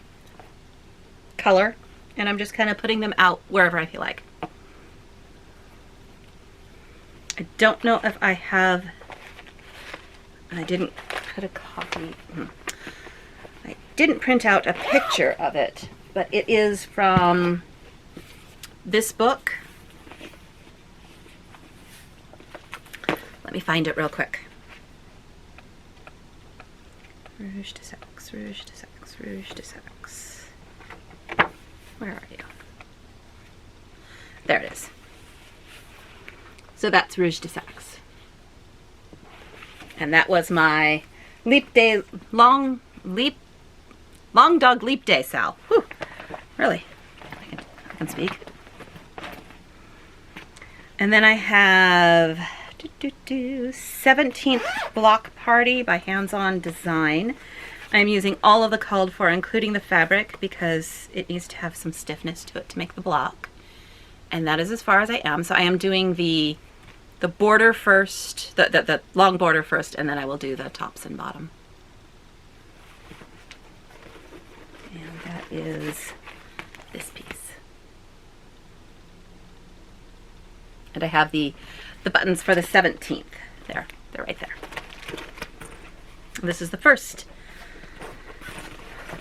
color, and I'm just kind of putting them out wherever I feel like. I don't know if I have, I didn't put a copy, I didn't print out a picture of it, but it is from this book. Let me find it real quick. Rouge de Saxe, Rouge de Saxe, Rouge de Saxe. Where are you? There it is. So that's Rouge de Saxe. And that was my leap day, long dog leap day, Sal. Whew. Really, I can speak. And then I have 17th Block Party by Hands On Design. I'm using all of the called for, including the fabric, because it needs to have some stiffness to it to make the block. And that is as far as I am. So I am doing the border first, the long border first, and then I will do the tops and bottom. And that is this piece. And I have the buttons for the 17th. There, they're right there. This is the first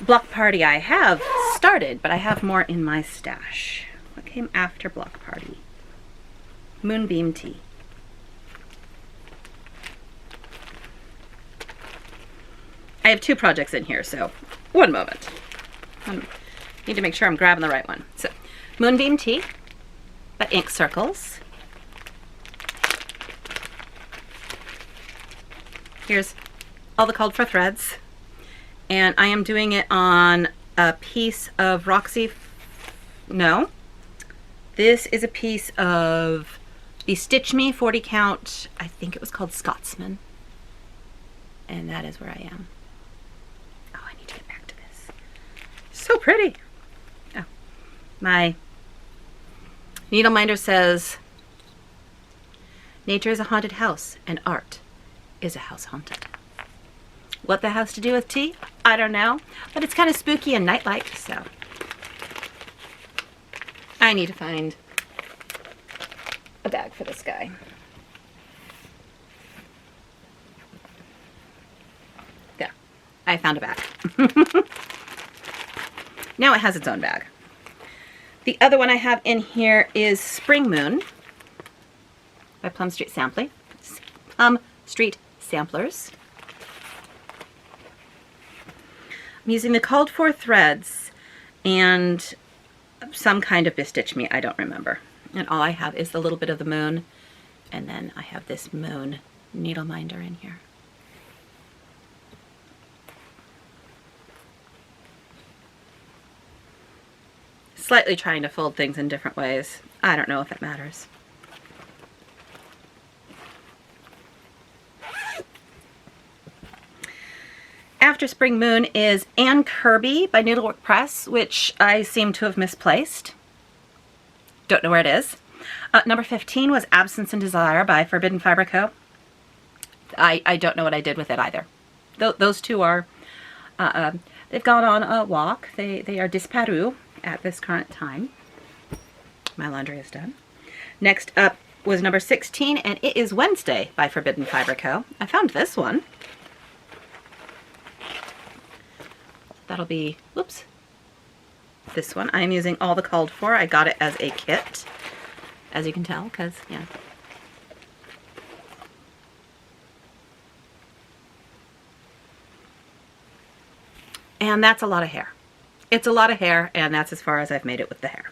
Block Party I have started, but I have more in my stash. What came after Block Party? Moonbeam Tea. I have two projects in here, so one moment. I need to make sure I'm grabbing the right one. So, Moonbeam Tea by Ink Circles. Here's all the called for threads. And I am doing it on a piece of no. This is a piece of the Stitch Me 40 count, I think it was called Scotsman. And that is where I am. Oh, I need to get back to this. So pretty. Oh, my needle minder says, nature is a haunted house and art is a house haunted. What that has to do with tea, I don't know, but it's kind of spooky and night-like, so I need to find a bag for this guy. There, I found a bag. Now it has its own bag. The other one I have in here is Spring Moon by Plum Street Samplers. I'm using the called for threads and some kind of Bestitch Me, I don't remember. And all I have is the little bit of the moon, and then I have this moon needle minder in here. slightly trying to fold things in different ways. I don't know if it matters. After Spring Moon is Anne Kirby by Needlework Press, which I seem to have misplaced. Don't know where it is. Number 15 was Absence and Desire by Forbidden Fiber Co. I don't know what I did with it either. Those two are, they've gone on a walk. They are disparu at this current time. My laundry is done. Next up was number 16, and it is Wednesday by Forbidden Fiber Co. I found this one. That'll be, whoops, this one. I'm using all the called for. I got it as a kit, as you can tell, because, yeah. And that's a lot of hair. It's a lot of hair, and that's as far as I've made it with the hair.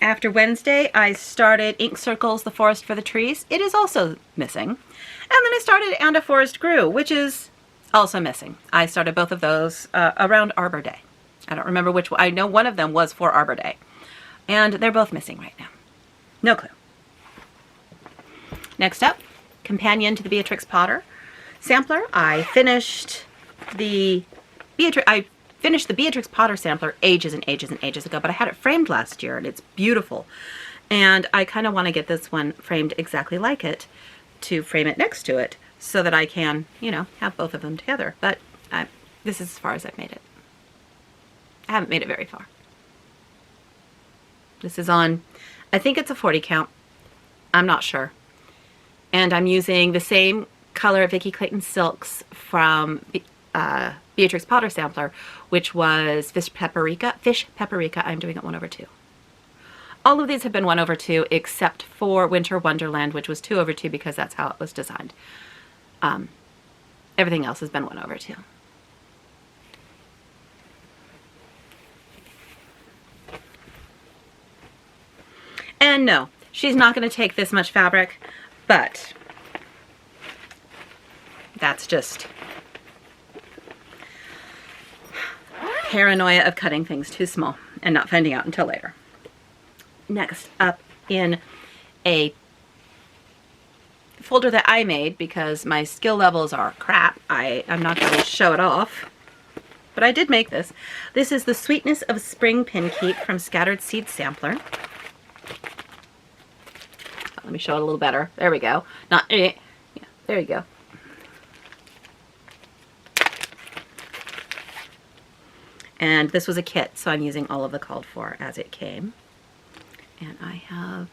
After Wednesday, I started Ink Circles, The Forest for the Trees. It is also missing. And then I started And a Forest Grew, which is also missing. I started both of those around Arbor Day. I don't remember which one. I know one of them was for Arbor Day. And they're both missing right now. No clue. Next up, Companion to the Beatrix Potter Sampler. I finished the Beatrix Potter sampler ages and ages and ages ago, but I had it framed last year and it's beautiful. And I kind of want to get this one framed exactly like it to frame it next to it so that I can, you know, have both of them together. But this is as far as I've made it. I haven't made it very far. This is on, I think it's a 40 count. I'm not sure. And I'm using the same color Vicky Clayton Silks from Beatrix Potter sampler, which was Fish Paprika. I'm doing it 1/2. All of these have been 1/2 except for Winter Wonderland, which was 2/2 because that's how it was designed. Everything else has been 1/2. And no, she's not going to take this much fabric, but that's just paranoia of cutting things too small and not finding out until later. Next up in a folder that I made because my skill levels are crap. I'm not going to show it off, but I did make this. This is the Sweetness of Spring Pin Keep from Scattered Seed Sampler. Let me show it a little better. There we go. Yeah, there you go. And this was a kit, so I'm using all of the called for as it came. And I have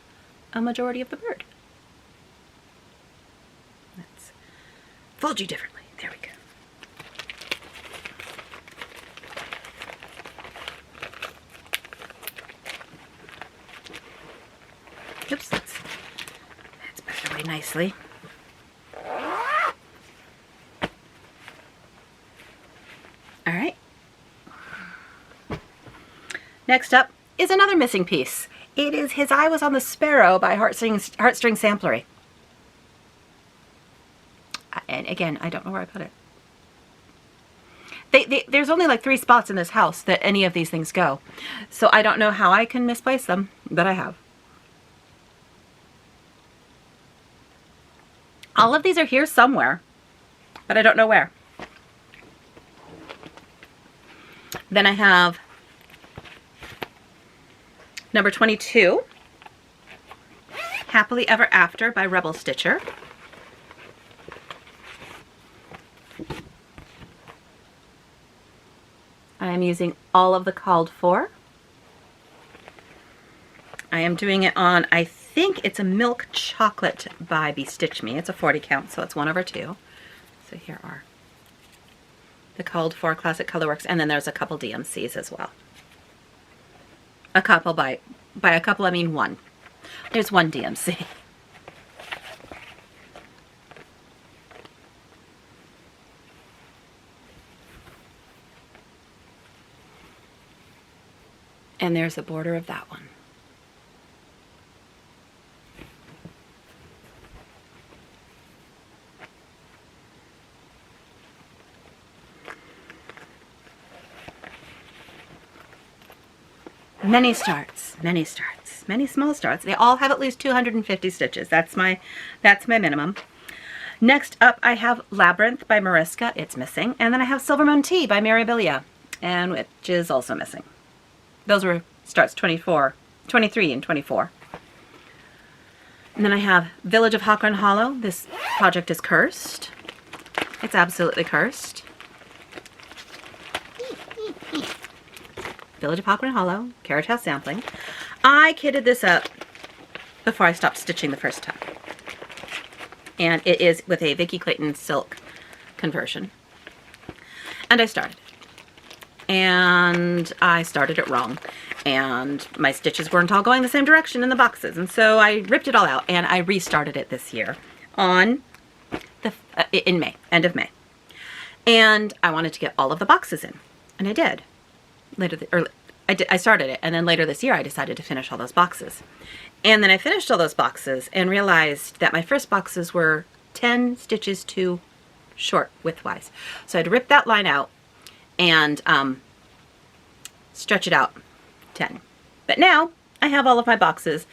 a majority of the bird. Let's fold you differently. There we go. Oops, that's better away nicely. All right. Next up is another missing piece. It is His Eye Was on the Sparrow by Heartstring Samplery. And again, I don't know where I put it. There's only like 3 spots in this house that any of these things go. So I don't know how I can misplace them, but I have. All of these are here somewhere, but I don't know where. Then I have number 22, Happily Ever After by Rebel Stitcher. I am using all of the called for. I am doing it on, I think it's a Milk Chocolate by Bestitch Me. It's a 40 count, so it's 1/2. So here are the called for Classic Colorworks, and then there's a couple DMCs as well. A couple by a couple I mean one. There's one DMC. And there's a border of that one. many starts, many starts, many small starts. They all have at least 250 stitches. That's my minimum. Next up, I have Labyrinth by Mariska. It's missing. And then I have Silver Moon Tea by Mirabilia, and which is also missing. Those were starts 23 and 24. And then I have Village of Hawthorne Hollow. This project is cursed. It's absolutely cursed. Village of Hawthorne Hollow, Carriage House sampling. I kitted this up before I stopped stitching the first time. And it is with a Vicky Clayton silk conversion. And I started it. And I started it wrong. And my stitches weren't all going the same direction in the boxes. And so I ripped it all out and I restarted it this year on in May, end of May. And I wanted to get all of the boxes in. And I did. I started it, and then later this year I decided to finish all those boxes. And then I finished all those boxes and realized that my first boxes were 10 stitches too short widthwise. So I'd rip that line out and stretch it out 10. But now I have all of my boxes,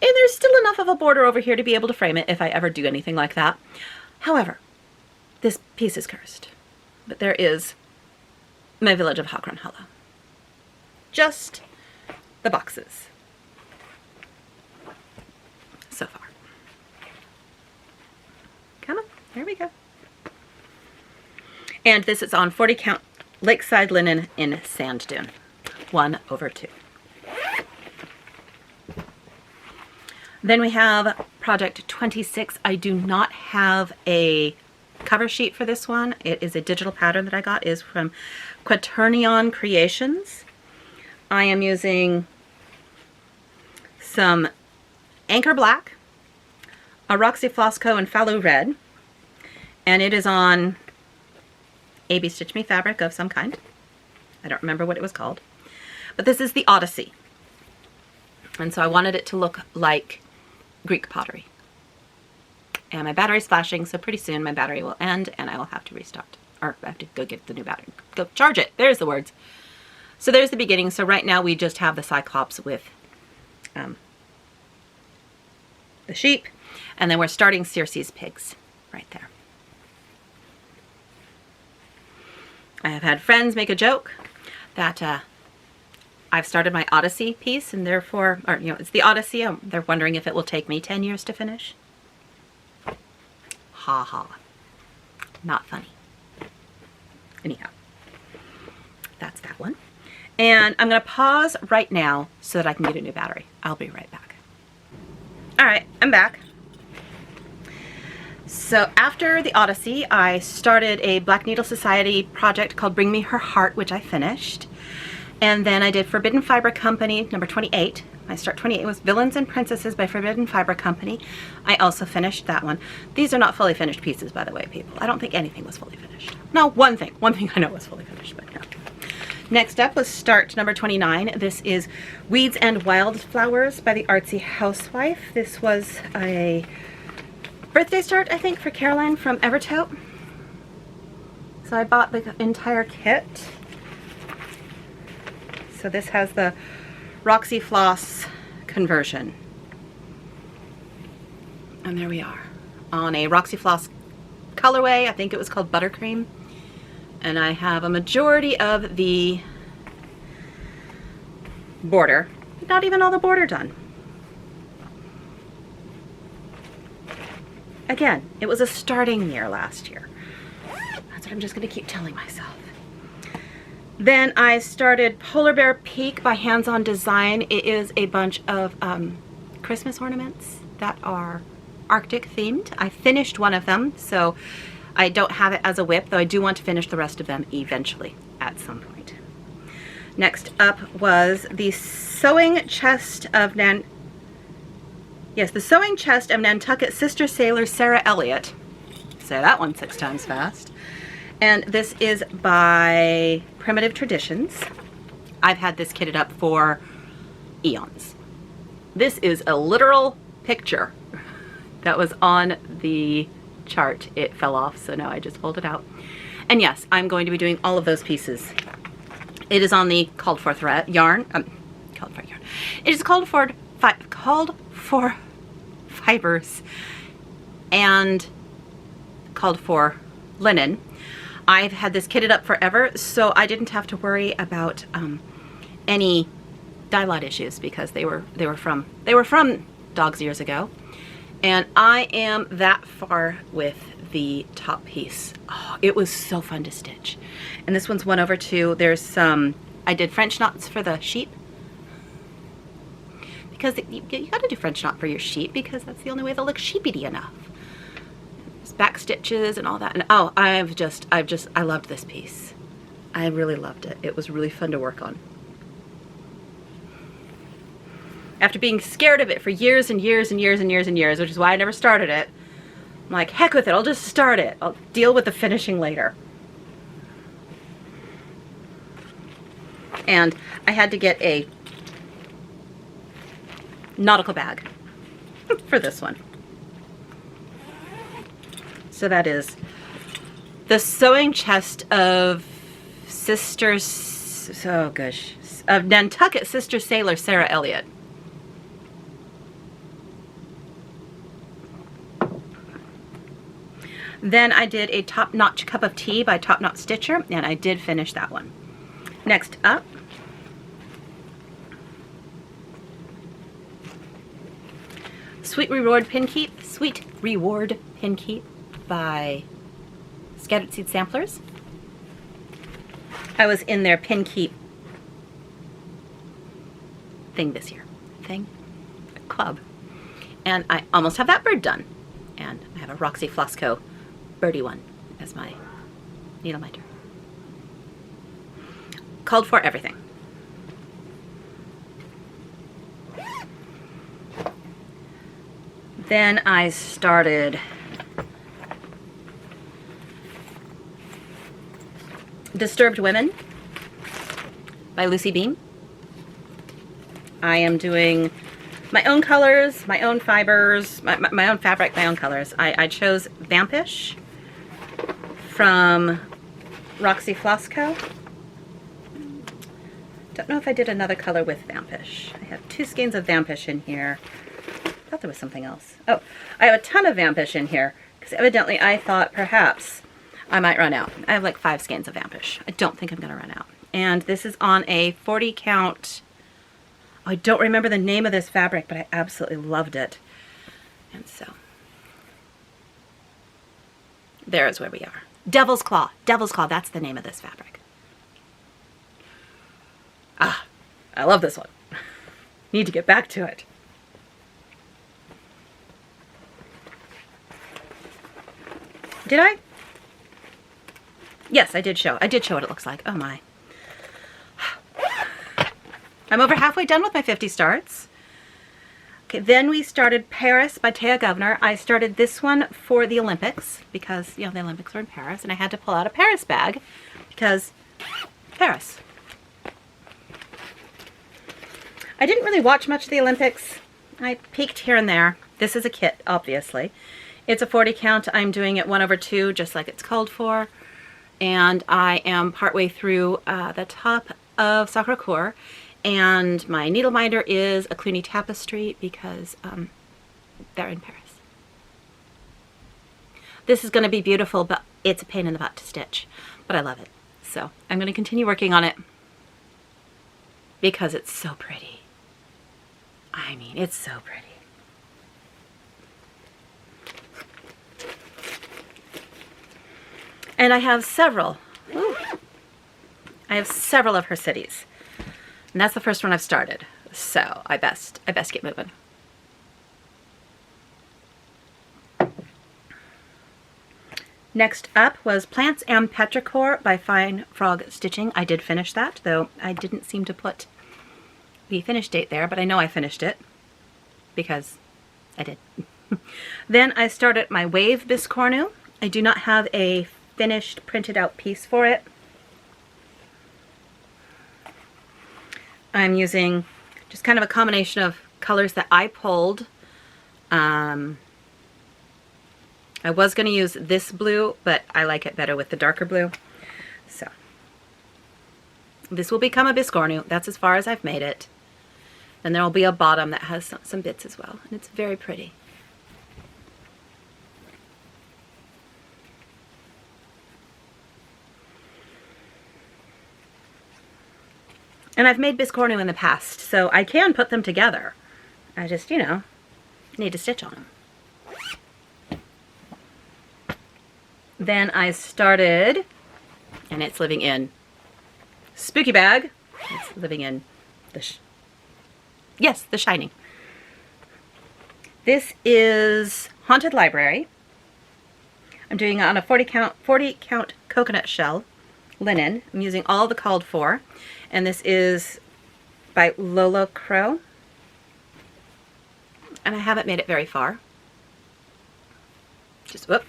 and there's still enough of a border over here to be able to frame it if I ever do anything like that. However, this piece is cursed. But there is my Village of Hawthorne Hollow. Just the boxes so far. Come on, here we go. And this is on 40 count Lakeside Linen in Sand Dune, 1/2. Then we have Project 26. I do not have a cover sheet for this one. It is a digital pattern that I got. It is from Quaternion Creations. I am using some Anchor Black, a Roxy Flosco and Fallow Red, and it is on AB Stitch Me fabric of some kind. I don't remember what it was called. But this is the Odyssey. And so I wanted it to look like Greek pottery. And my battery's flashing, so pretty soon my battery will end and I will have to restart. Or I have to go get the new battery. Go charge it. There's the words. So there's the beginning. So right now we just have the Cyclops with the sheep. And then we're starting Circe's pigs right there. I have had friends make a joke that I've started my Odyssey piece and therefore, or you know, it's the Odyssey. They're wondering if it will take me 10 years to finish. Ha ha. Not funny. Anyhow, that's that one. And I'm going to pause right now so that I can get a new battery. I'll be right back. All right, I'm back. So after the Odyssey, I started a Black Needle Society project called Bring Me Her Heart, which I finished. And then I did Forbidden Fiber Company, number 28. My start 28 was Villains and Princesses by Forbidden Fiber Company. I also finished that one. These are not fully finished pieces, by the way, people. I don't think anything was fully finished. No, one thing I know was fully finished, but no. Next up was start number 29. This is Weeds and Wildflowers by the Artsy Housewife. This was a birthday start, I think, for Caroline from Evertote. So I bought the entire kit. So this has the Roxy Floss conversion. And there we are on a Roxy Floss colorway. I think it was called Buttercream. And I have a majority of the border, not even all the border done. Again, it was a starting year last year. That's what I'm just going to keep telling myself. Then I started Polar Bear Peak by Hands On Design. It is a bunch of Christmas ornaments that are Arctic themed. I finished one of them, so I don't have it as a WIP, though I do want to finish the rest of them eventually at some point. Next up was the Sewing Chest of the Sewing Chest of Nantucket Sister Sailor Sarah Elliott. Say that one 6 times fast. And this is by Primitive Traditions. I've had this kitted up for eons. This is a literal picture that was on the chart. It fell off, so now I just pulled it out. And yes, I'm going to be doing all of those pieces. It is on the called for thread yarn, called for yarn. It is called for fibers and called for linen. I've had this kitted up forever, so I didn't have to worry about any dye lot issues because they were from dog's years ago, and I am that far with the top piece. Oh, it was so fun to stitch. And this one's 1/2. There's some, I did French knots for the sheep because you got to do French knot for your sheep because that's the only way they'll look sheepy enough. There's back stitches and all that. And oh, I loved this piece. I really loved it. It was really fun to work on. After being scared of it for years and years and years and years and years, which is why I never started it, I'm like, heck with it, I'll just start it. I'll deal with the finishing later. And I had to get a nautical bag for this one. So that is the sewing chest of of Nantucket Sister Sailor Sarah Elliott. Then I did a Top Notch Cup of Tea by Top Knot Stitcher, and I did finish that one. Next up, Sweet Reward Pin Keep by Scattered Seed Samplers. I was in their Pin Keep club, and I almost have that bird done. And I have a Roxy Flosco birdie one as my needle minder. Called for everything. Then I started Disturbed Women by Lucy Bean. I am doing my own colors, my own fibers, my own fabric, my own colors. I chose Vampish from Roxy Flosco. Don't know if I did another color with Vampish. I have 2 skeins of Vampish in here. I thought there was something else. Oh, I have a ton of Vampish in here because evidently I thought perhaps I might run out. I have like 5 skeins of Vampish. I don't think I'm going to run out. And this is on a 40 count. I don't remember the name of this fabric, but I absolutely loved it. And so there is where we are. Devil's Claw. Devil's Claw, that's the name of this fabric. Ah, I love this one. Need to get back to it. Did I? Yes, I did show. I did show what it looks like. Oh my. I'm over halfway done with my 50 starts. Okay, then we started Paris by Taya Governor. I started this one for the Olympics because, you know, the Olympics were in Paris and I had to pull out a Paris bag because Paris. I didn't really watch much of the Olympics. I peeked here and there. This is a kit, obviously. It's a 40 count. I'm doing it 1/2, just like it's called for. And I am partway through the top of Sacre Coeur. And my needle minder is a Cluny Tapestry because they're in Paris. This is going to be beautiful, but it's a pain in the butt to stitch. But I love it. So I'm going to continue working on it because it's so pretty. I mean, it's so pretty. And I have several. Ooh, I have several of her cities. And that's the first one I've started. So I best get moving. Next up was Plants and Petrichor by Fine Frog Stitching. I did finish that, though I didn't seem to put the finish date there, but I know I finished it because I did. Then I started my Wave Biscornu. I do not have a finished printed out piece for it. I'm using just kind of a combination of colors that I pulled. I was going to use this blue, but I like it better with the darker blue. So this will become a Biscornu. That's as far as I've made it. And there will be a bottom that has some bits as well, and it's very pretty. And I've made biscornu in the past, so I can put them together. I just, you know, need to stitch on them. Then I started, and it's living in Spooky Bag. It's living in the, yes, The Shining. This is Haunted Library. I'm doing it on a 40 count coconut shell linen. I'm using all the called for. And this is by Lola Crow. And I haven't made it very far. Just, whoop.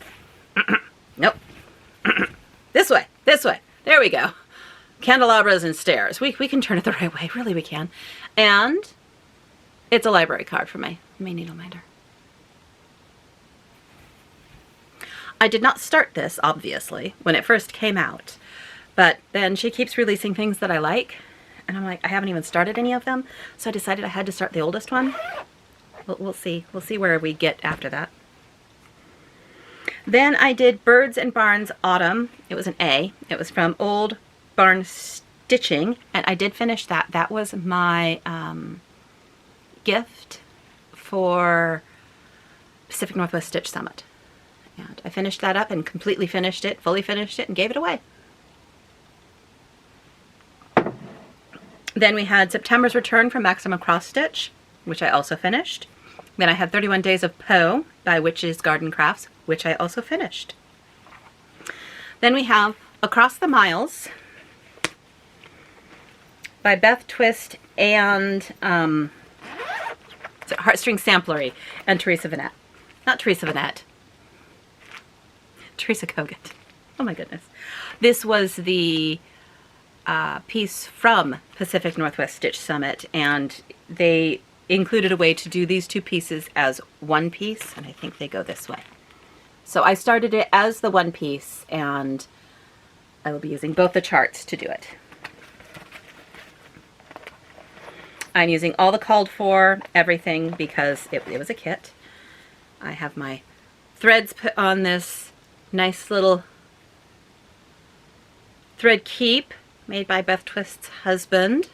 Nope. This way, this way. There we go. Candelabras and stairs. We can turn it the right way. Really, we can. And it's a library card for my needle minder. I did not start this, obviously, when it first came out. But then she keeps releasing things that I like, and I'm like, I haven't even started any of them, so I decided I had to start the oldest one. We'll see. We'll see where we get after that. Then I did Birds and Barns Autumn. It was an A. It was from Old Barn Stitching, and I did finish that. That was my gift for Pacific Northwest Stitch Summit. And I finished that up and completely finished it, fully finished it, and gave it away. Then we had September's Return from Maximum Cross Stitch, which I also finished. Then I had 31 Days of Poe by Witch's Garden Crafts, which I also finished. Then we have Across the Miles by Beth Twist and Heartstring Samplery and Teresa Vanette. Not Teresa Vanette. Teresa Kogut. Oh my goodness. This was the piece from Pacific Northwest Stitch Summit, and they included a way to do these two pieces as one piece, and I think they go this way. So I started it as the one piece, and I will be using both the charts to do it. I'm using all the called for, everything, because it was a kit. I have my threads put on this nice little thread keep made by Beth Twist's husband.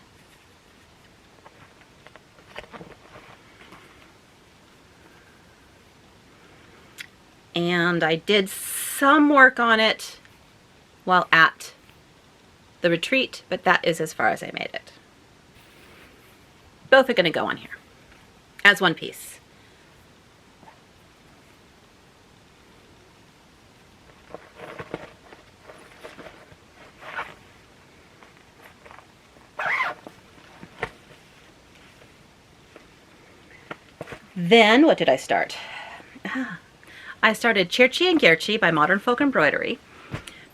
And I did some work on it while at the retreat, but that is as far as I made it. Both are going to go on here as one piece. Then, what did I start? I started Chirchi and Gerchi by Modern Folk Embroidery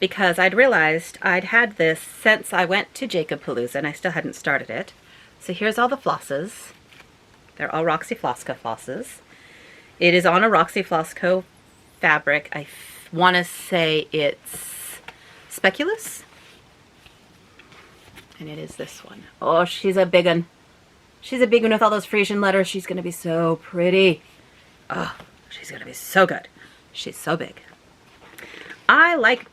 because I'd realized I'd had this since I went to Jacob Palooza and I still hadn't started it. So here's all the flosses. They're all Roxy Flosco flosses. It is on a Roxy Flosco fabric. I want to say it's Speculous. And it is this one. Oh, she's a big one. She's a big one with all those Frisian letters. She's going to be so pretty. Oh, she's going to be so good. She's so big. I like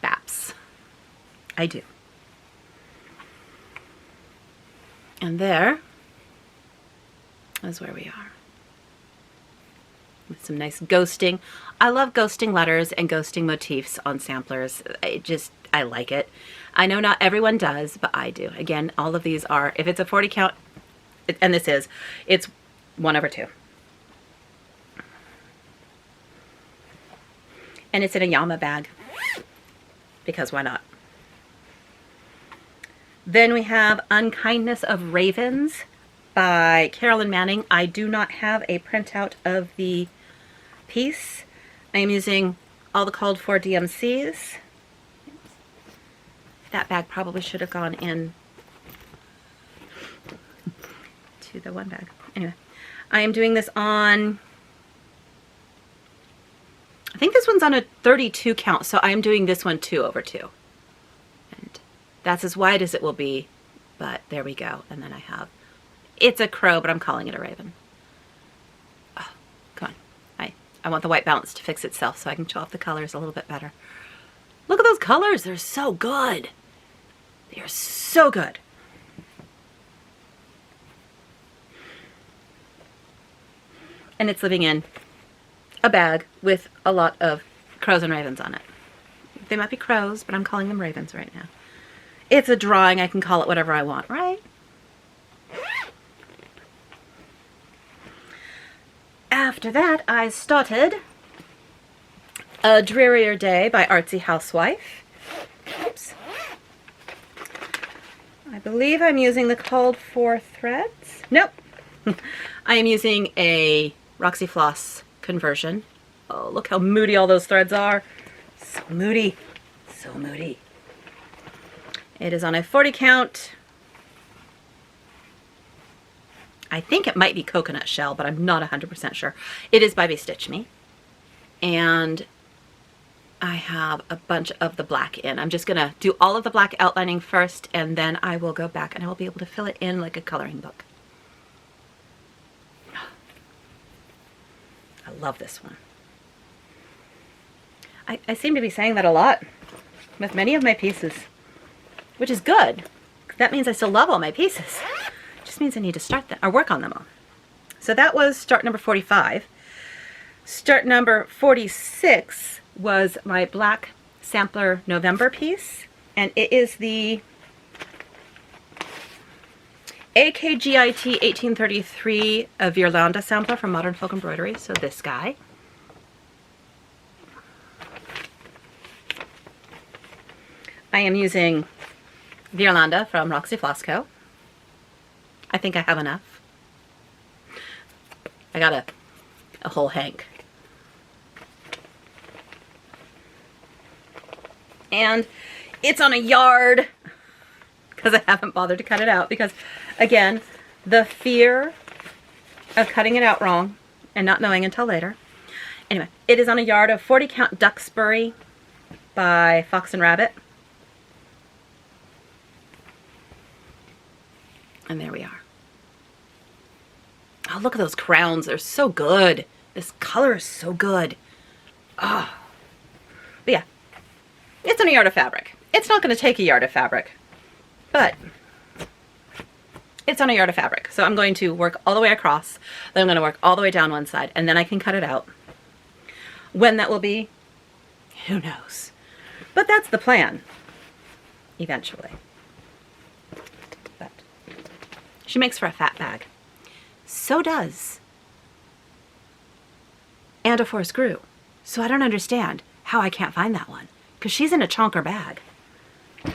BAPs. I do. And there is where we are. With some nice ghosting. I love ghosting letters and ghosting motifs on samplers. I like it. I know not everyone does, but I do. Again, all of these are, if it's a 40 count, and this is, it's 1/2. And it's in a Yama bag, because why not? Then we have Unkindness of Ravens by Carolyn Manning. I do not have a printout of the piece. I am using all the called for DMCs. That bag probably should have gone in to the one bag. Anyway, I am doing this on, I think this one's on a 32 count, so I'm doing this one 2/2. And that's as wide as it will be but there we go. And then I have, it's a crow, but I'm calling it a raven. Oh, come on. I want the white balance to fix itself so I can show off the colors a little bit better. Look at those colors. They're so good. They are so good. And it's living in a bag with a lot of crows and ravens on it. They might be crows, but I'm calling them ravens right now. It's a drawing. I can call it whatever I want, right? After that, I started A Drearier Day by Artsy Housewife. Oops. I believe I'm using the called for threads. Nope. I am using a Roxy Floss conversion. Oh, look how moody all those threads are. So moody. So moody. It is on a 40 count. I think it might be coconut shell, but I'm not 100% sure. It is by Stitch Me. And I have a bunch of the black in. I'm just going to do all of the black outlining first, and then I will go back and I will be able to fill it in like a coloring book. I love this one. I seem to be saying that a lot with many of my pieces, which is good. That means I still love all my pieces. It just means I need to start them or work on them all. So that was start number 45. Start number 46 was my black sampler November piece, and it is the AKGIT 1833 Virlanda sampler from Modern Folk Embroidery, so this guy. I am using Virlanda from Roxy Floss Co. I think I have enough. I got a whole hank. And it's on a yard because I haven't bothered to cut it out because, again, the fear of cutting it out wrong and not knowing until later. Anyway, it is on a yard of 40 count Duxbury by Fox and Rabbit. And there we are. Oh, look at those crowns. They're so good. This color is so good. Oh. But yeah, it's on a yard of fabric. It's not going to take a yard of fabric, but it's on a yard of fabric. So I'm going to work all the way across, then I'm going to work all the way down one side, and then I can cut it out. When that will be, who knows? But that's the plan, eventually. But she makes for a fat bag. So does And a Force Grew. So I don't understand how I can't find that one, because she's in a chonker bag. I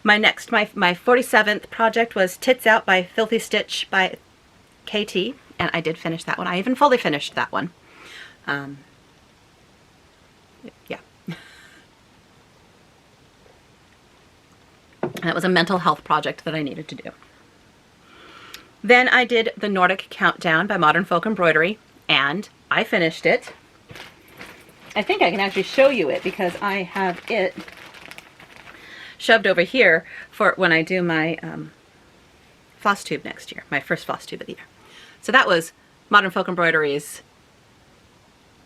don't know. My 47th project was Tits Out by Filthy Stitch by KT, and I did finish that one. I even fully finished that one. Yeah. That was a mental health project that I needed to do. Then I did the Nordic Countdown by Modern Folk Embroidery, and I finished it. I think I can actually show you it because I have it shoved over here for when I do my floss tube next year, my first floss tube of the year. So that was Modern Folk Embroidery's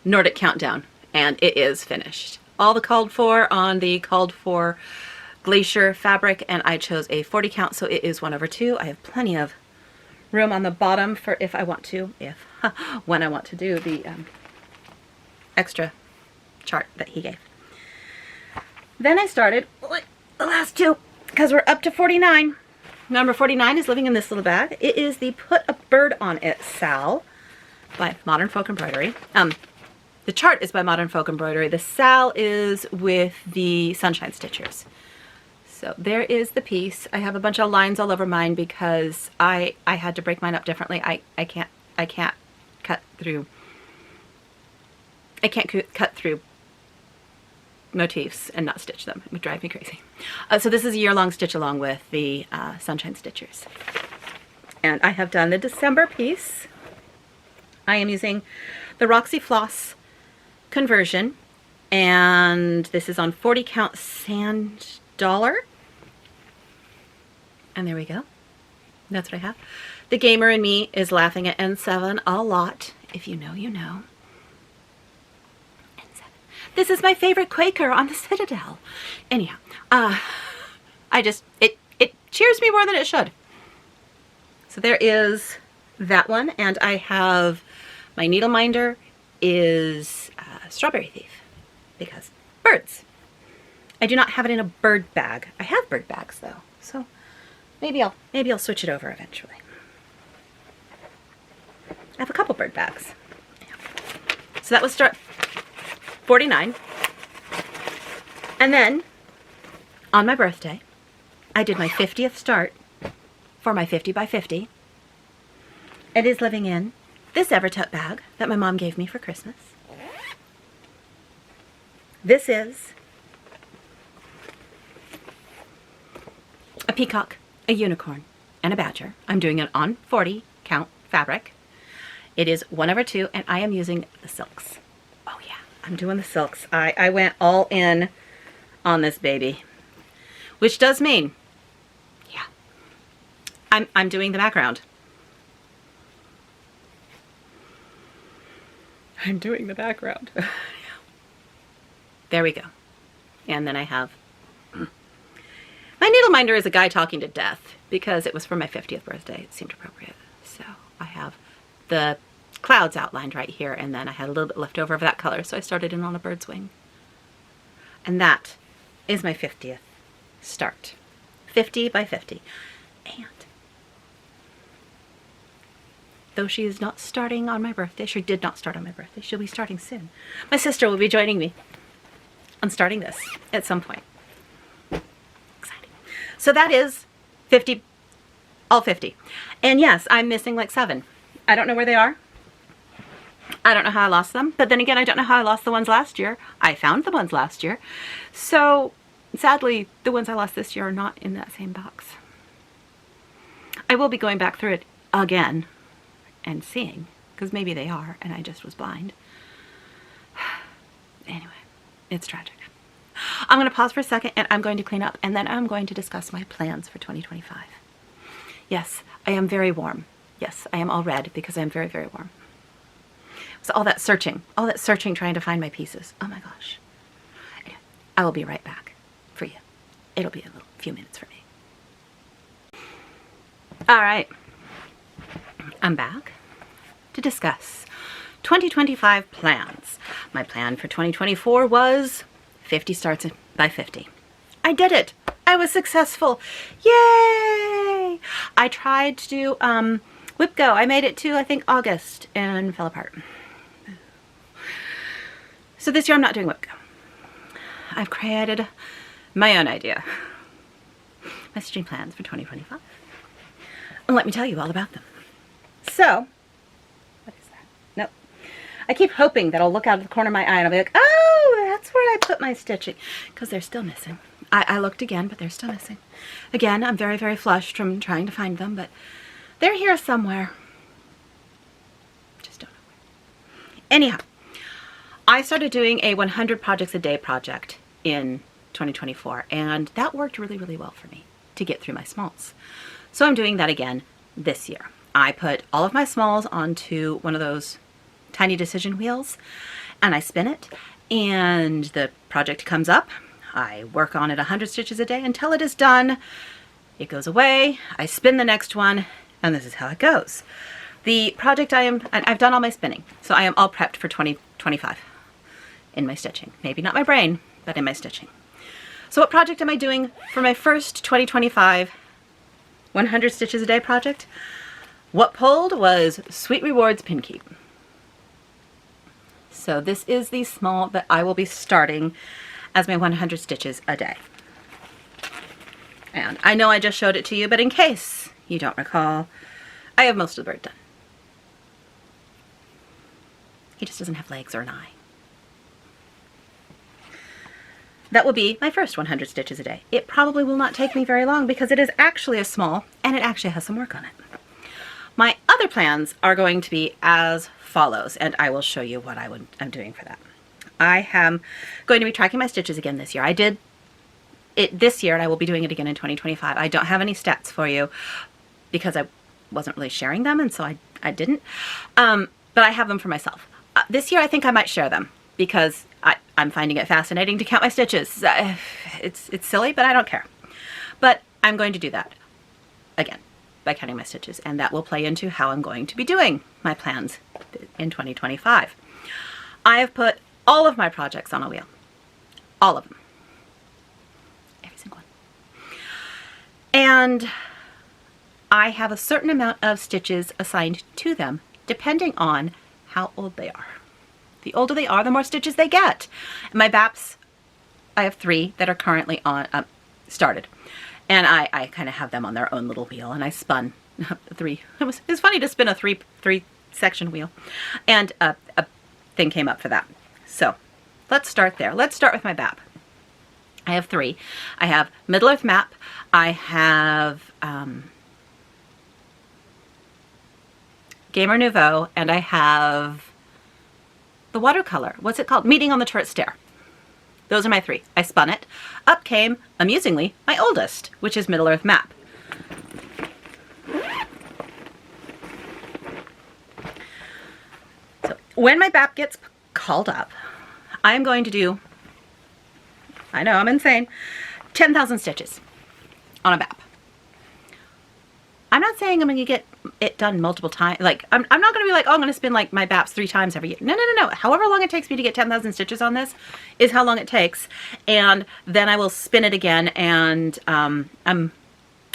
Nordic Countdown, and it is finished. All the called for on the called for Glacier fabric, and I chose a 40 count, so it is 1/2. I have plenty of room on the bottom for if I want to, when I want to do the extra chart that he gave. Then I started the last two, because we're up to 49. Number 49 is living in this little bag. It is the Put a Bird on It Sal by Modern Folk Embroidery. The chart is by Modern Folk Embroidery. The Sal is with the Sunshine Stitchers. So there is the piece. I have a bunch of lines all over mine because I had to break mine up differently. I can't cut through. I can't cut through motifs and not stitch them. It would drive me crazy. So this is a year-long stitch along with the Sunshine Stitchers. And I have done the December piece. I am using the Roxy Floss conversion, and this is on 40 count Sand Dollar. And there we go. That's what I have. The gamer in me is laughing at N7 a lot. If you know, you know. N7. This is my favorite Quaker on the Citadel. Anyhow, it cheers me more than it should. So there is that one, and I have my needle minder is Strawberry Thief, because birds. I do not have it in a bird bag. I have bird bags though, so maybe I'll switch it over eventually. I have a couple bird bags. So that was start 49. And then on my birthday, I did my 50th start for my 50 by 50. It is living in this Evertuck bag that my mom gave me for Christmas. This is a peacock, a unicorn, and a badger. I'm doing it on 40 count fabric. It is 1/2, and I am using the silks. Oh yeah, I'm doing the silks. I went all in on this baby, which does mean, yeah, I'm doing the background. I'm doing the background. There we go. And then I have my needle minder is a guy talking to death because it was for my 50th birthday. It seemed appropriate. So I have the clouds outlined right here, and then I had a little bit left over of that color, so I started in on a bird's wing. And that is my 50th start. 50 by 50. And though she is not starting on my birthday, she did not start on my birthday, she'll be starting soon. My sister will be joining me on starting this at some point. Exciting. So that is 50, all 50. And yes, I'm missing like 7. I don't know where they are. I don't know how I lost them. But then again, I don't know how I lost the ones last year. I found the ones last year. So sadly, the ones I lost this year are not in that same box. I will be going back through it again and seeing, because maybe they are and I just was blind. Anyway, it's tragic. I'm going to pause for a second and I'm going to clean up, and then I'm going to discuss my plans for 2025. Yes, I am very warm. Yes, I am all red because I'm very, very warm. So all that searching trying to find my pieces. Oh my gosh. Anyway, I will be right back for you. It'll be a few minutes for me. All right. I'm back to discuss 2025 plans. My plan for 2024 was 50 starts by 50. I did it. I was successful. Yay! I tried to do WIP Go. I made it to, I think, August and fell apart. So this year I'm not doing WIP Go. I've created my own idea. Messaging plans for 2025. And let me tell you all about them. So, what is that? Nope. I keep hoping that I'll look out of the corner of my eye and I'll be like, oh, that's where I put my stitching. Because they're still missing. I looked again, but they're still missing. Again, I'm very, very flushed from trying to find them, but they're here somewhere. Just don't know where. Anyhow, I started doing a 100 projects a day project in 2024, and that worked really, really well for me to get through my smalls. So I'm doing that again this year. I put all of my smalls onto one of those tiny decision wheels, and I spin it, and the project comes up. I work on it 100 stitches a day until it is done. It goes away. I spin the next one, and this is how it goes. The project I've done all my spinning, so I am all prepped for 2025 in my stitching. Maybe not my brain, but in my stitching. So what project am I doing for my first 2025 100 stitches a day project? What pulled was Sweet Rewards Pin Keep. So this is the small that I will be starting as my 100 stitches a day. And I know I just showed it to you, but in case you don't recall, I have most of the bird done. He just doesn't have legs or an eye. That will be my first 100 stitches a day. It probably will not take me very long because it is actually a small and it actually has some work on it. My other plans are going to be as follows, and I will show you what I'm doing for that. I am going to be tracking my stitches again this year. I did this year, and I will be doing it again in 2025. I don't have any stats for you because I wasn't really sharing them, and so I didn't. But I have them for myself. This year, I think I might share them because I'm finding it fascinating to count my stitches. It's silly, but I don't care. But I'm going to do that again by counting my stitches, and that will play into how I'm going to be doing my plans in 2025. I have put all of my projects on a wheel. All of them. Every single one. And I have a certain amount of stitches assigned to them depending on how old they are. The older they are, the more stitches they get. My BAPs, I have 3 that are currently on started. And I kind of have them on their own little wheel, and I spun 3. It was funny to spin a three section wheel, and a thing came up for that. So let's start there. Let's start with my BAP. I have 3. I have Middle Earth Map. I have Gamer Nouveau, and I have the watercolor. What's it called? Meeting on the Turret Stair. Those are my 3. I spun it. Up came, amusingly, my oldest, which is Middle Earth Map. So when my BAP gets called up, I am going to do, I know I'm insane, 10,000 stitches on a BAP. I'm not saying I'm going to get it done multiple times. Like, I'm not going to be like, oh, I'm going to spin like my BAPs 3 times every year. No. However long it takes me to get 10,000 stitches on this is how long it takes. And then I will spin it again. And I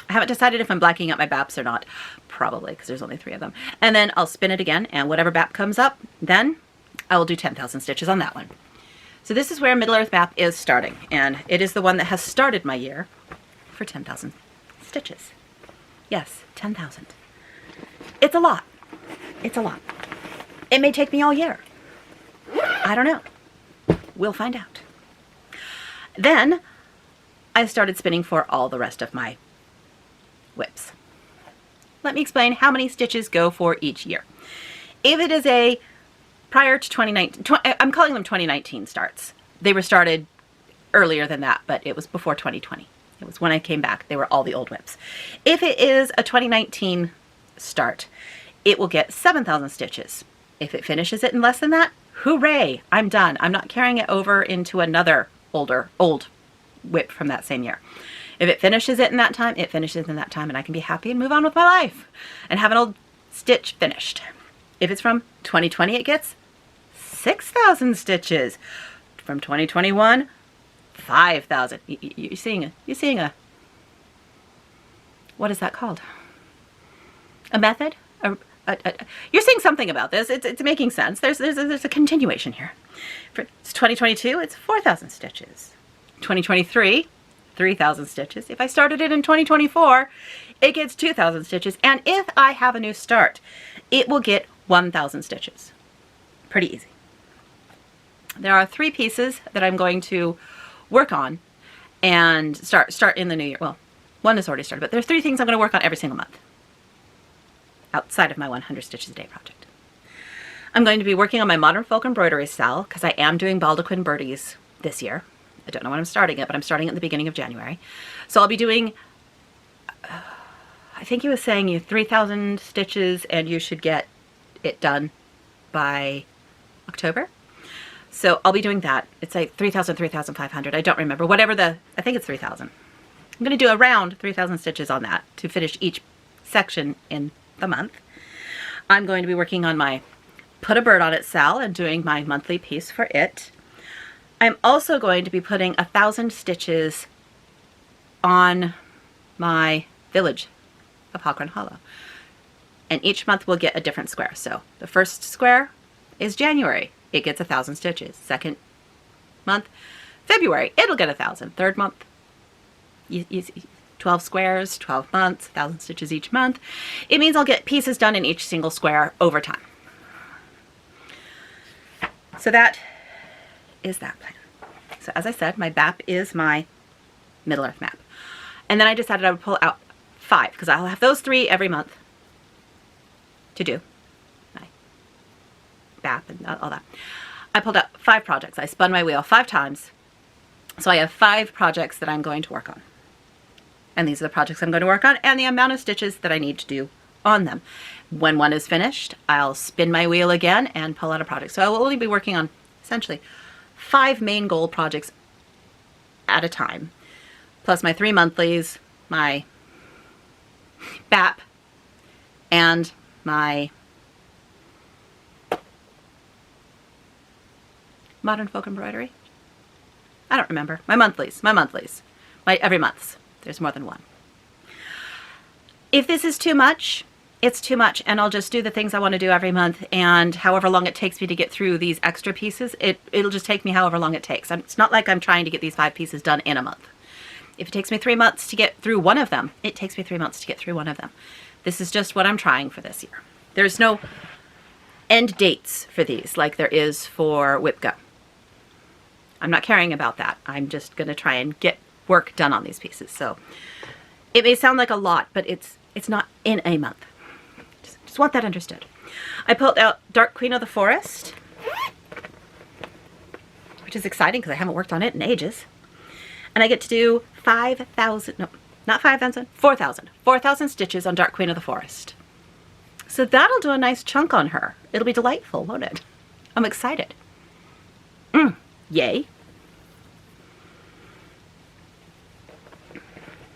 haven't decided if I'm blacking out my BAPs or not. Probably, because there's only 3 of them. And then I'll spin it again. And whatever BAP comes up, then I will do 10,000 stitches on that one. So this is where Middle Earth Map is starting. And it is the one that has started my year for 10,000 stitches. Yes, 10,000. It's a lot. It's a lot. It may take me all year. I don't know. We'll find out. Then I started spinning for all the rest of my WIPs. Let me explain how many stitches go for each year. If it is a prior to 2019, I'm calling them 2019 starts. They were started earlier than that, but it was before 2020. It was when I came back. They were all the old WIPs. If it is a 2019 start, it will get 7,000 stitches. If it finishes it in less than that, hooray, I'm done. I'm not carrying it over into another old WIP from that same year. If it finishes it in that time, it finishes in that time, and I can be happy and move on with my life and have an old stitch finished. If it's from 2020, it gets 6,000 stitches. From 2021, 5,000. You're seeing a, what is that called? A method? You're seeing something about this. It's making sense. There's a continuation here. For 2022, it's 4,000 stitches. 2023, 3,000 stitches. If I started it in 2024, it gets 2,000 stitches. And if I have a new start, it will get 1,000 stitches. Pretty easy. There are 3 pieces that I'm going to work on and start in the new year. Well, one is already started, but there's 3 things I'm going to work on every single month outside of my 100 stitches a day project. I'm going to be working on my Modern Folk Embroidery Cell because I am doing Baldequin Birdies this year. I don't know when I'm starting it, but I'm starting at the beginning of January. So I'll be doing, I think he was saying you 3,000 stitches and you should get it done by October. So I'll be doing that. It's like 3,000, 3,500. I don't remember. I think it's 3,000. I'm going to do around 3,000 stitches on that to finish each section in the month. I'm going to be working on my Put a Bird on It Cell and doing my monthly piece for it. I'm also going to be putting 1,000 stitches on my Village of Hawkrun Hollow. And each month we'll get a different square. So the first square is January. It gets 1,000 stitches. Second month, February, it'll get 1,000. Third month, 12 squares, 12 months, 1,000 stitches each month. It means I'll get pieces done in each single square over time. So that is that plan. So as I said, my BAP is my Middle Earth Map. And then I decided I would pull out 5 because I'll have those 3 every month to do. BAP and all that. I pulled out 5 projects. I spun my wheel 5 times So I have 5 projects that I'm going to work on. And these are the projects I'm going to work on and the amount of stitches that I need to do on them. When one is finished, I'll spin my wheel again and pull out a project. So I will only be working on essentially 5 main goal projects at a time, plus my 3 monthlies, my BAP, and my Modern Folk Embroidery. I don't remember. My monthlies. My every month. There's more than one. If this is too much, it's too much, and I'll just do the things I want to do every month, and however long it takes me to get through these extra pieces, it'll just take me however long it takes. It's not like I'm trying to get these 5 pieces done in a month. If it takes me 3 months to get through one of them, it takes me 3 months to get through one of them. This is just what I'm trying for this year. There's no end dates for these like there is for WIP Go. I'm not caring about that. I'm just going to try and get work done on these pieces. So it may sound like a lot, but it's not in a month. Just want that understood. I pulled out Dark Queen of the Forest, which is exciting because I haven't worked on it in ages. And I get to do 5,000, no, not 5,000, 4,000 stitches on Dark Queen of the Forest. So that'll do a nice chunk on her. It'll be delightful, won't it? I'm excited. Yay.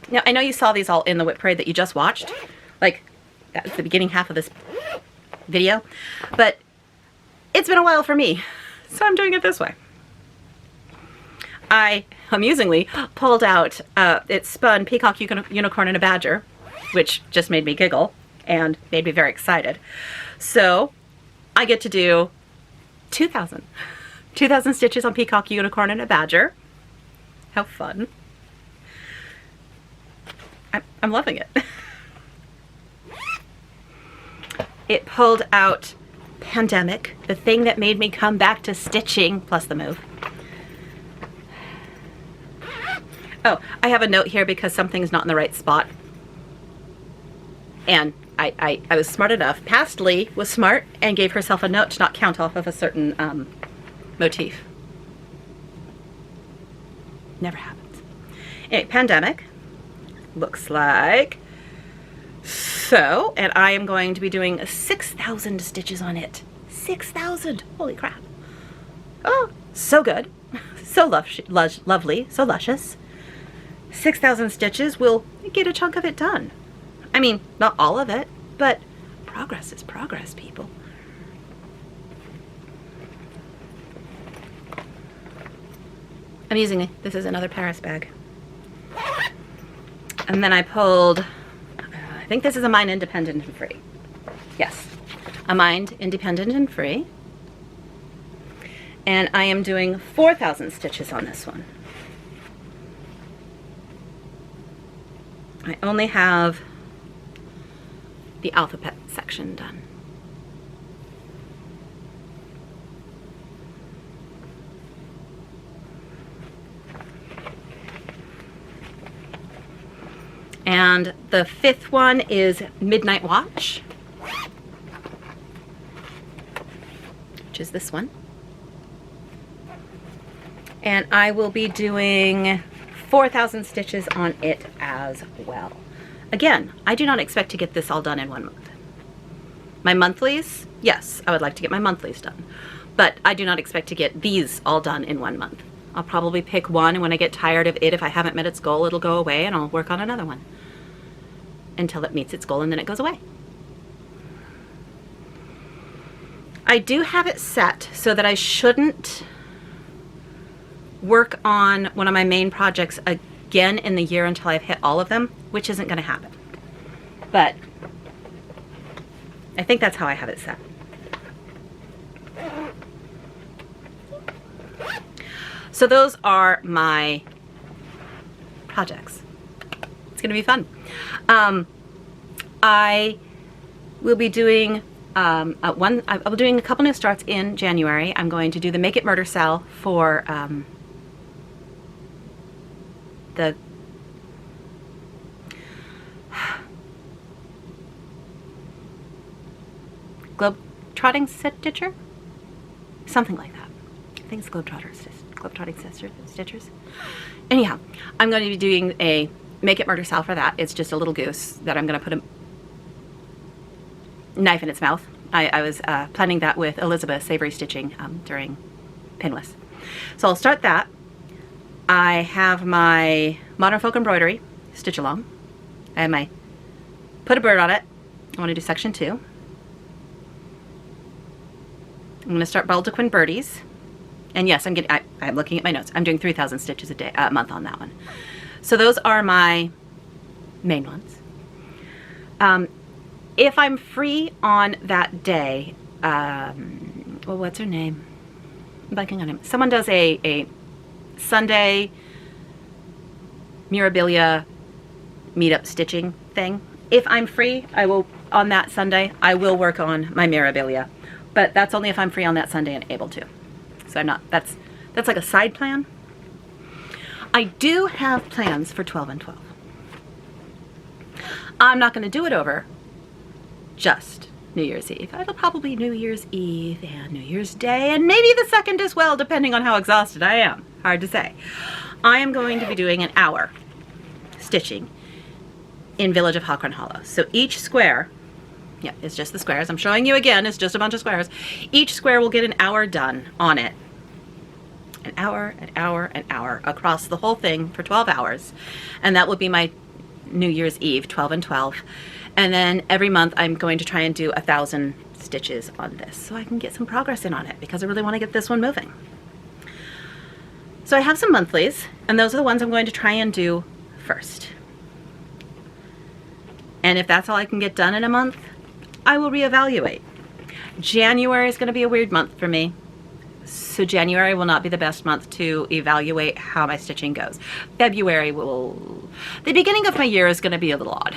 Now, I know you saw these all in the WIPParade that you just watched. Like, that was the beginning half of this video. But it's been a while for me, so I'm doing it this way. I, amusingly, pulled out, it spun Peacock, Unicorn, and a Badger, which just made me giggle and made me very excited. So, I get to do 2,000 stitches on Peacock, Unicorn, and a Badger. How fun. I'm loving it. It pulled out Pandemic, the thing that made me come back to stitching, plus the move. Oh, I have a note here because something's not in the right spot. And I was smart enough. Pastly was smart and gave herself a note to not count off of a certain motif. Never happens. Anyway, Pandemic looks like so, and I am going to be doing 6,000 stitches on it. 6,000! Holy crap. Oh, so good. So lovely, so luscious. 6,000 stitches will get a chunk of it done. I mean, not all of it, but progress is progress, people. Amusingly, this is another Paris bag. And then I pulled, I think this is a Mind Independent and Free. Yes, a Mind Independent and Free. And I am doing 4,000 stitches on this one. I only have the alphabet section done. And the 5th one is Midnight Watch, which is this one. And I will be doing 4,000 stitches on it as well. Again, I do not expect to get this all done in 1 month. My monthlies, yes, I would like to get my monthlies done, but I do not expect to get these all done in 1 month. I'll probably pick one, and when I get tired of it, if I haven't met its goal, it'll go away, and I'll work on another one until it meets its goal, and then it goes away. I do have it set so that I shouldn't work on one of my main projects again in the year until I've hit all of them, which isn't going to happen. But I think that's how I have it set. So those are my projects. It's going to be fun. I will be doing I'll be doing a couple new starts in January. I'm going to do the Make It Murder Cell for the Globe-Trotting Stitcher? Something like that. I think it's Globe-Trotter Clip-trotting stitchers. Anyhow, I'm going to be doing a Make It Murder Sal for that. It's just a little goose that I'm going to put a knife in its mouth. I was planning that with Elizabeth Savory Stitching during Pinless. So I'll start that. I have my Modern Folk Embroidery stitch along. I have my Put a Bird on it. I want to do section 2. I'm going to start Baldequin Birdies. And yes, I'm looking at my notes. I'm doing 3,000 stitches a month on that one. So those are my main ones. If I'm free on that day, well, what's her name? I'm blanking on him. Someone does a Sunday Mirabilia meetup stitching thing. If I'm free, I will, on that Sunday, I will work on my Mirabilia. But that's only if I'm free on that Sunday and able to. So I'm not, that's like a side plan. I do have plans for 12 and 12. I'm not going to do it over just New Year's Eve. It'll probably be New Year's Eve and New Year's Day and maybe the 2nd as well, depending on how exhausted I am. Hard to say. I am going to be doing an hour stitching in Village of Hawkron Hollow. So each square, yeah, it's just the squares. I'm showing you again, it's just a bunch of squares. Each square will get an hour done on it. An hour, an hour, an hour across the whole thing for 12 hours. And that will be my New Year's Eve, 12 and 12. And then every month I'm going to try and do 1,000 stitches on this so I can get some progress in on it because I really want to get this one moving. So I have some monthlies, and those are the ones I'm going to try and do first. And if that's all I can get done in a month, I will reevaluate. January is going to be a weird month for me. So January will not be the best month to evaluate how my stitching goes. February will, the beginning of my year is going to be a little odd.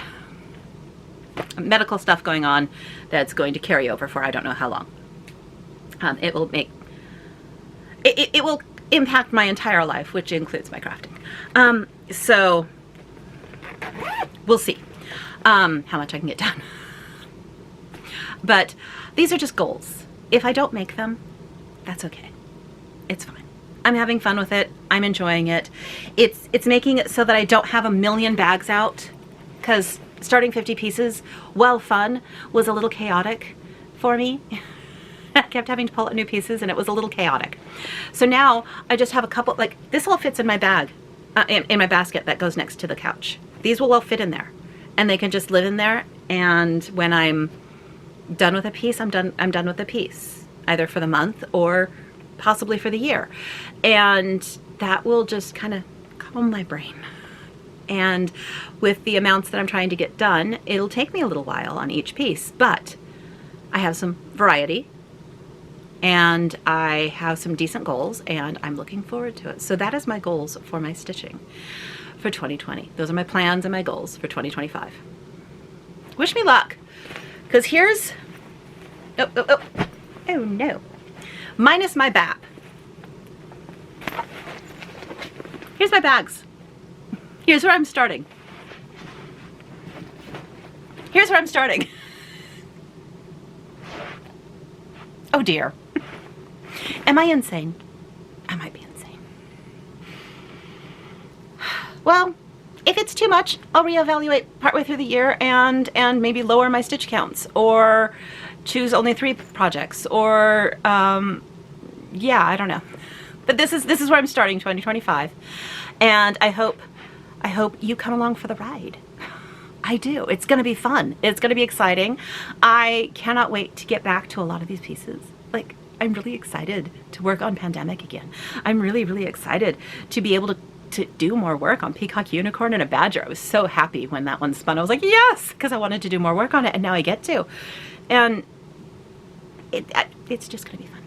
Medical stuff going on that's going to carry over for I don't know how long. It will make, it will impact my entire life, which includes my crafting. So we'll see how much I can get done. But these are just goals. If I don't make them, that's okay. It's fine. I'm having fun with it. I'm enjoying it. It's making it so that I don't have a million bags out, because starting 50 pieces, while fun, was a little chaotic for me. I kept having to pull out new pieces and it was a little chaotic. So now I just have a couple, like this all fits in my bag, in my basket that goes next to the couch. These will all fit in there and they can just live in there, and when I'm done with a piece, I'm done with the piece, either for the month or possibly for the year. And that will just kind of calm my brain. And with the amounts that I'm trying to get done, it'll take me a little while on each piece, but I have some variety and I have some decent goals and I'm looking forward to it. So that is my goals for my stitching for 2020. Those are my plans and my goals for 2025. Wish me luck, because here's, oh no, minus my BAP. Here's my bags. Here's where I'm starting. Here's where I'm starting. Oh dear. Am I insane? I might be insane. Well, if it's too much, I'll reevaluate partway through the year and maybe lower my stitch counts or choose only 3 projects or yeah, I don't know. But this is where I'm starting 2025. And I hope you come along for the ride. I do. It's going to be fun. It's going to be exciting. I cannot wait to get back to a lot of these pieces. Like, I'm really excited to work on Pandemic again. I'm really, really excited to be able to do more work on Peacock Unicorn and a Badger. I was so happy when that one spun. I was like, yes, because I wanted to do more work on it, and now I get to. And it's just going to be fun.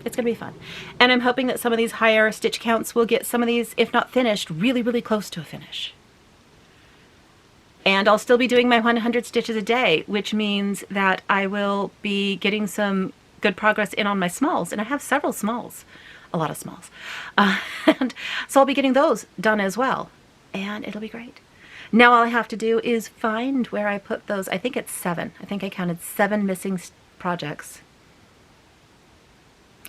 It's going to be fun. And I'm hoping that some of these higher stitch counts will get some of these, if not finished, really, really close to a finish. And I'll still be doing my 100 stitches a day, which means that I will be getting some good progress in on my smalls. And I have several smalls, a lot of smalls. And so I'll be getting those done as well. And it'll be great. Now all I have to do is find where I put those. I think it's 7. I think I counted 7 missing projects.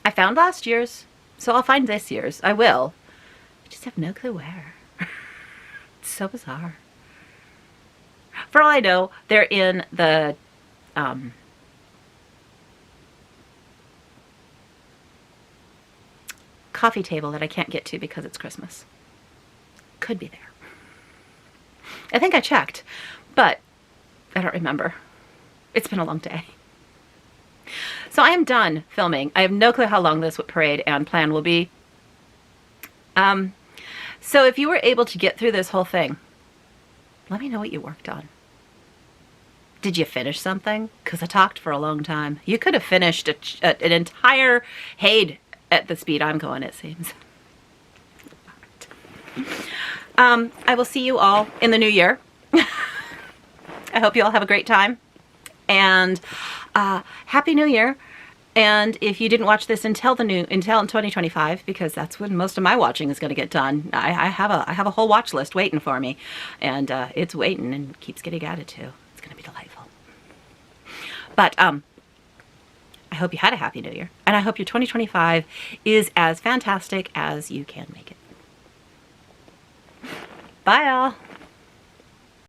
I found last year's. So I'll find this year's. I will. I just have no clue where. It's so bizarre. For all I know, they're in the coffee table that I can't get to because it's Christmas. Could be there. I think I checked, but I don't remember. It's been a long day. So I am done filming. I have no clue how long this WIPParade and plan will be. So if you were able to get through this whole thing, let me know what you worked on. Did you finish something? Because I talked for a long time. You could have finished an entire Haid at the speed I'm going, it seems. I will see you all in the new year. I hope you all have a great time. And Happy New Year. And if you didn't watch this until in 2025, because that's when most of my watching is going to get done, I have a whole watch list waiting for me, and it's waiting and keeps getting added to. It's going to be delightful. But I hope you had a Happy New Year, and I hope your 2025 is as fantastic as you can make it. Bye, all.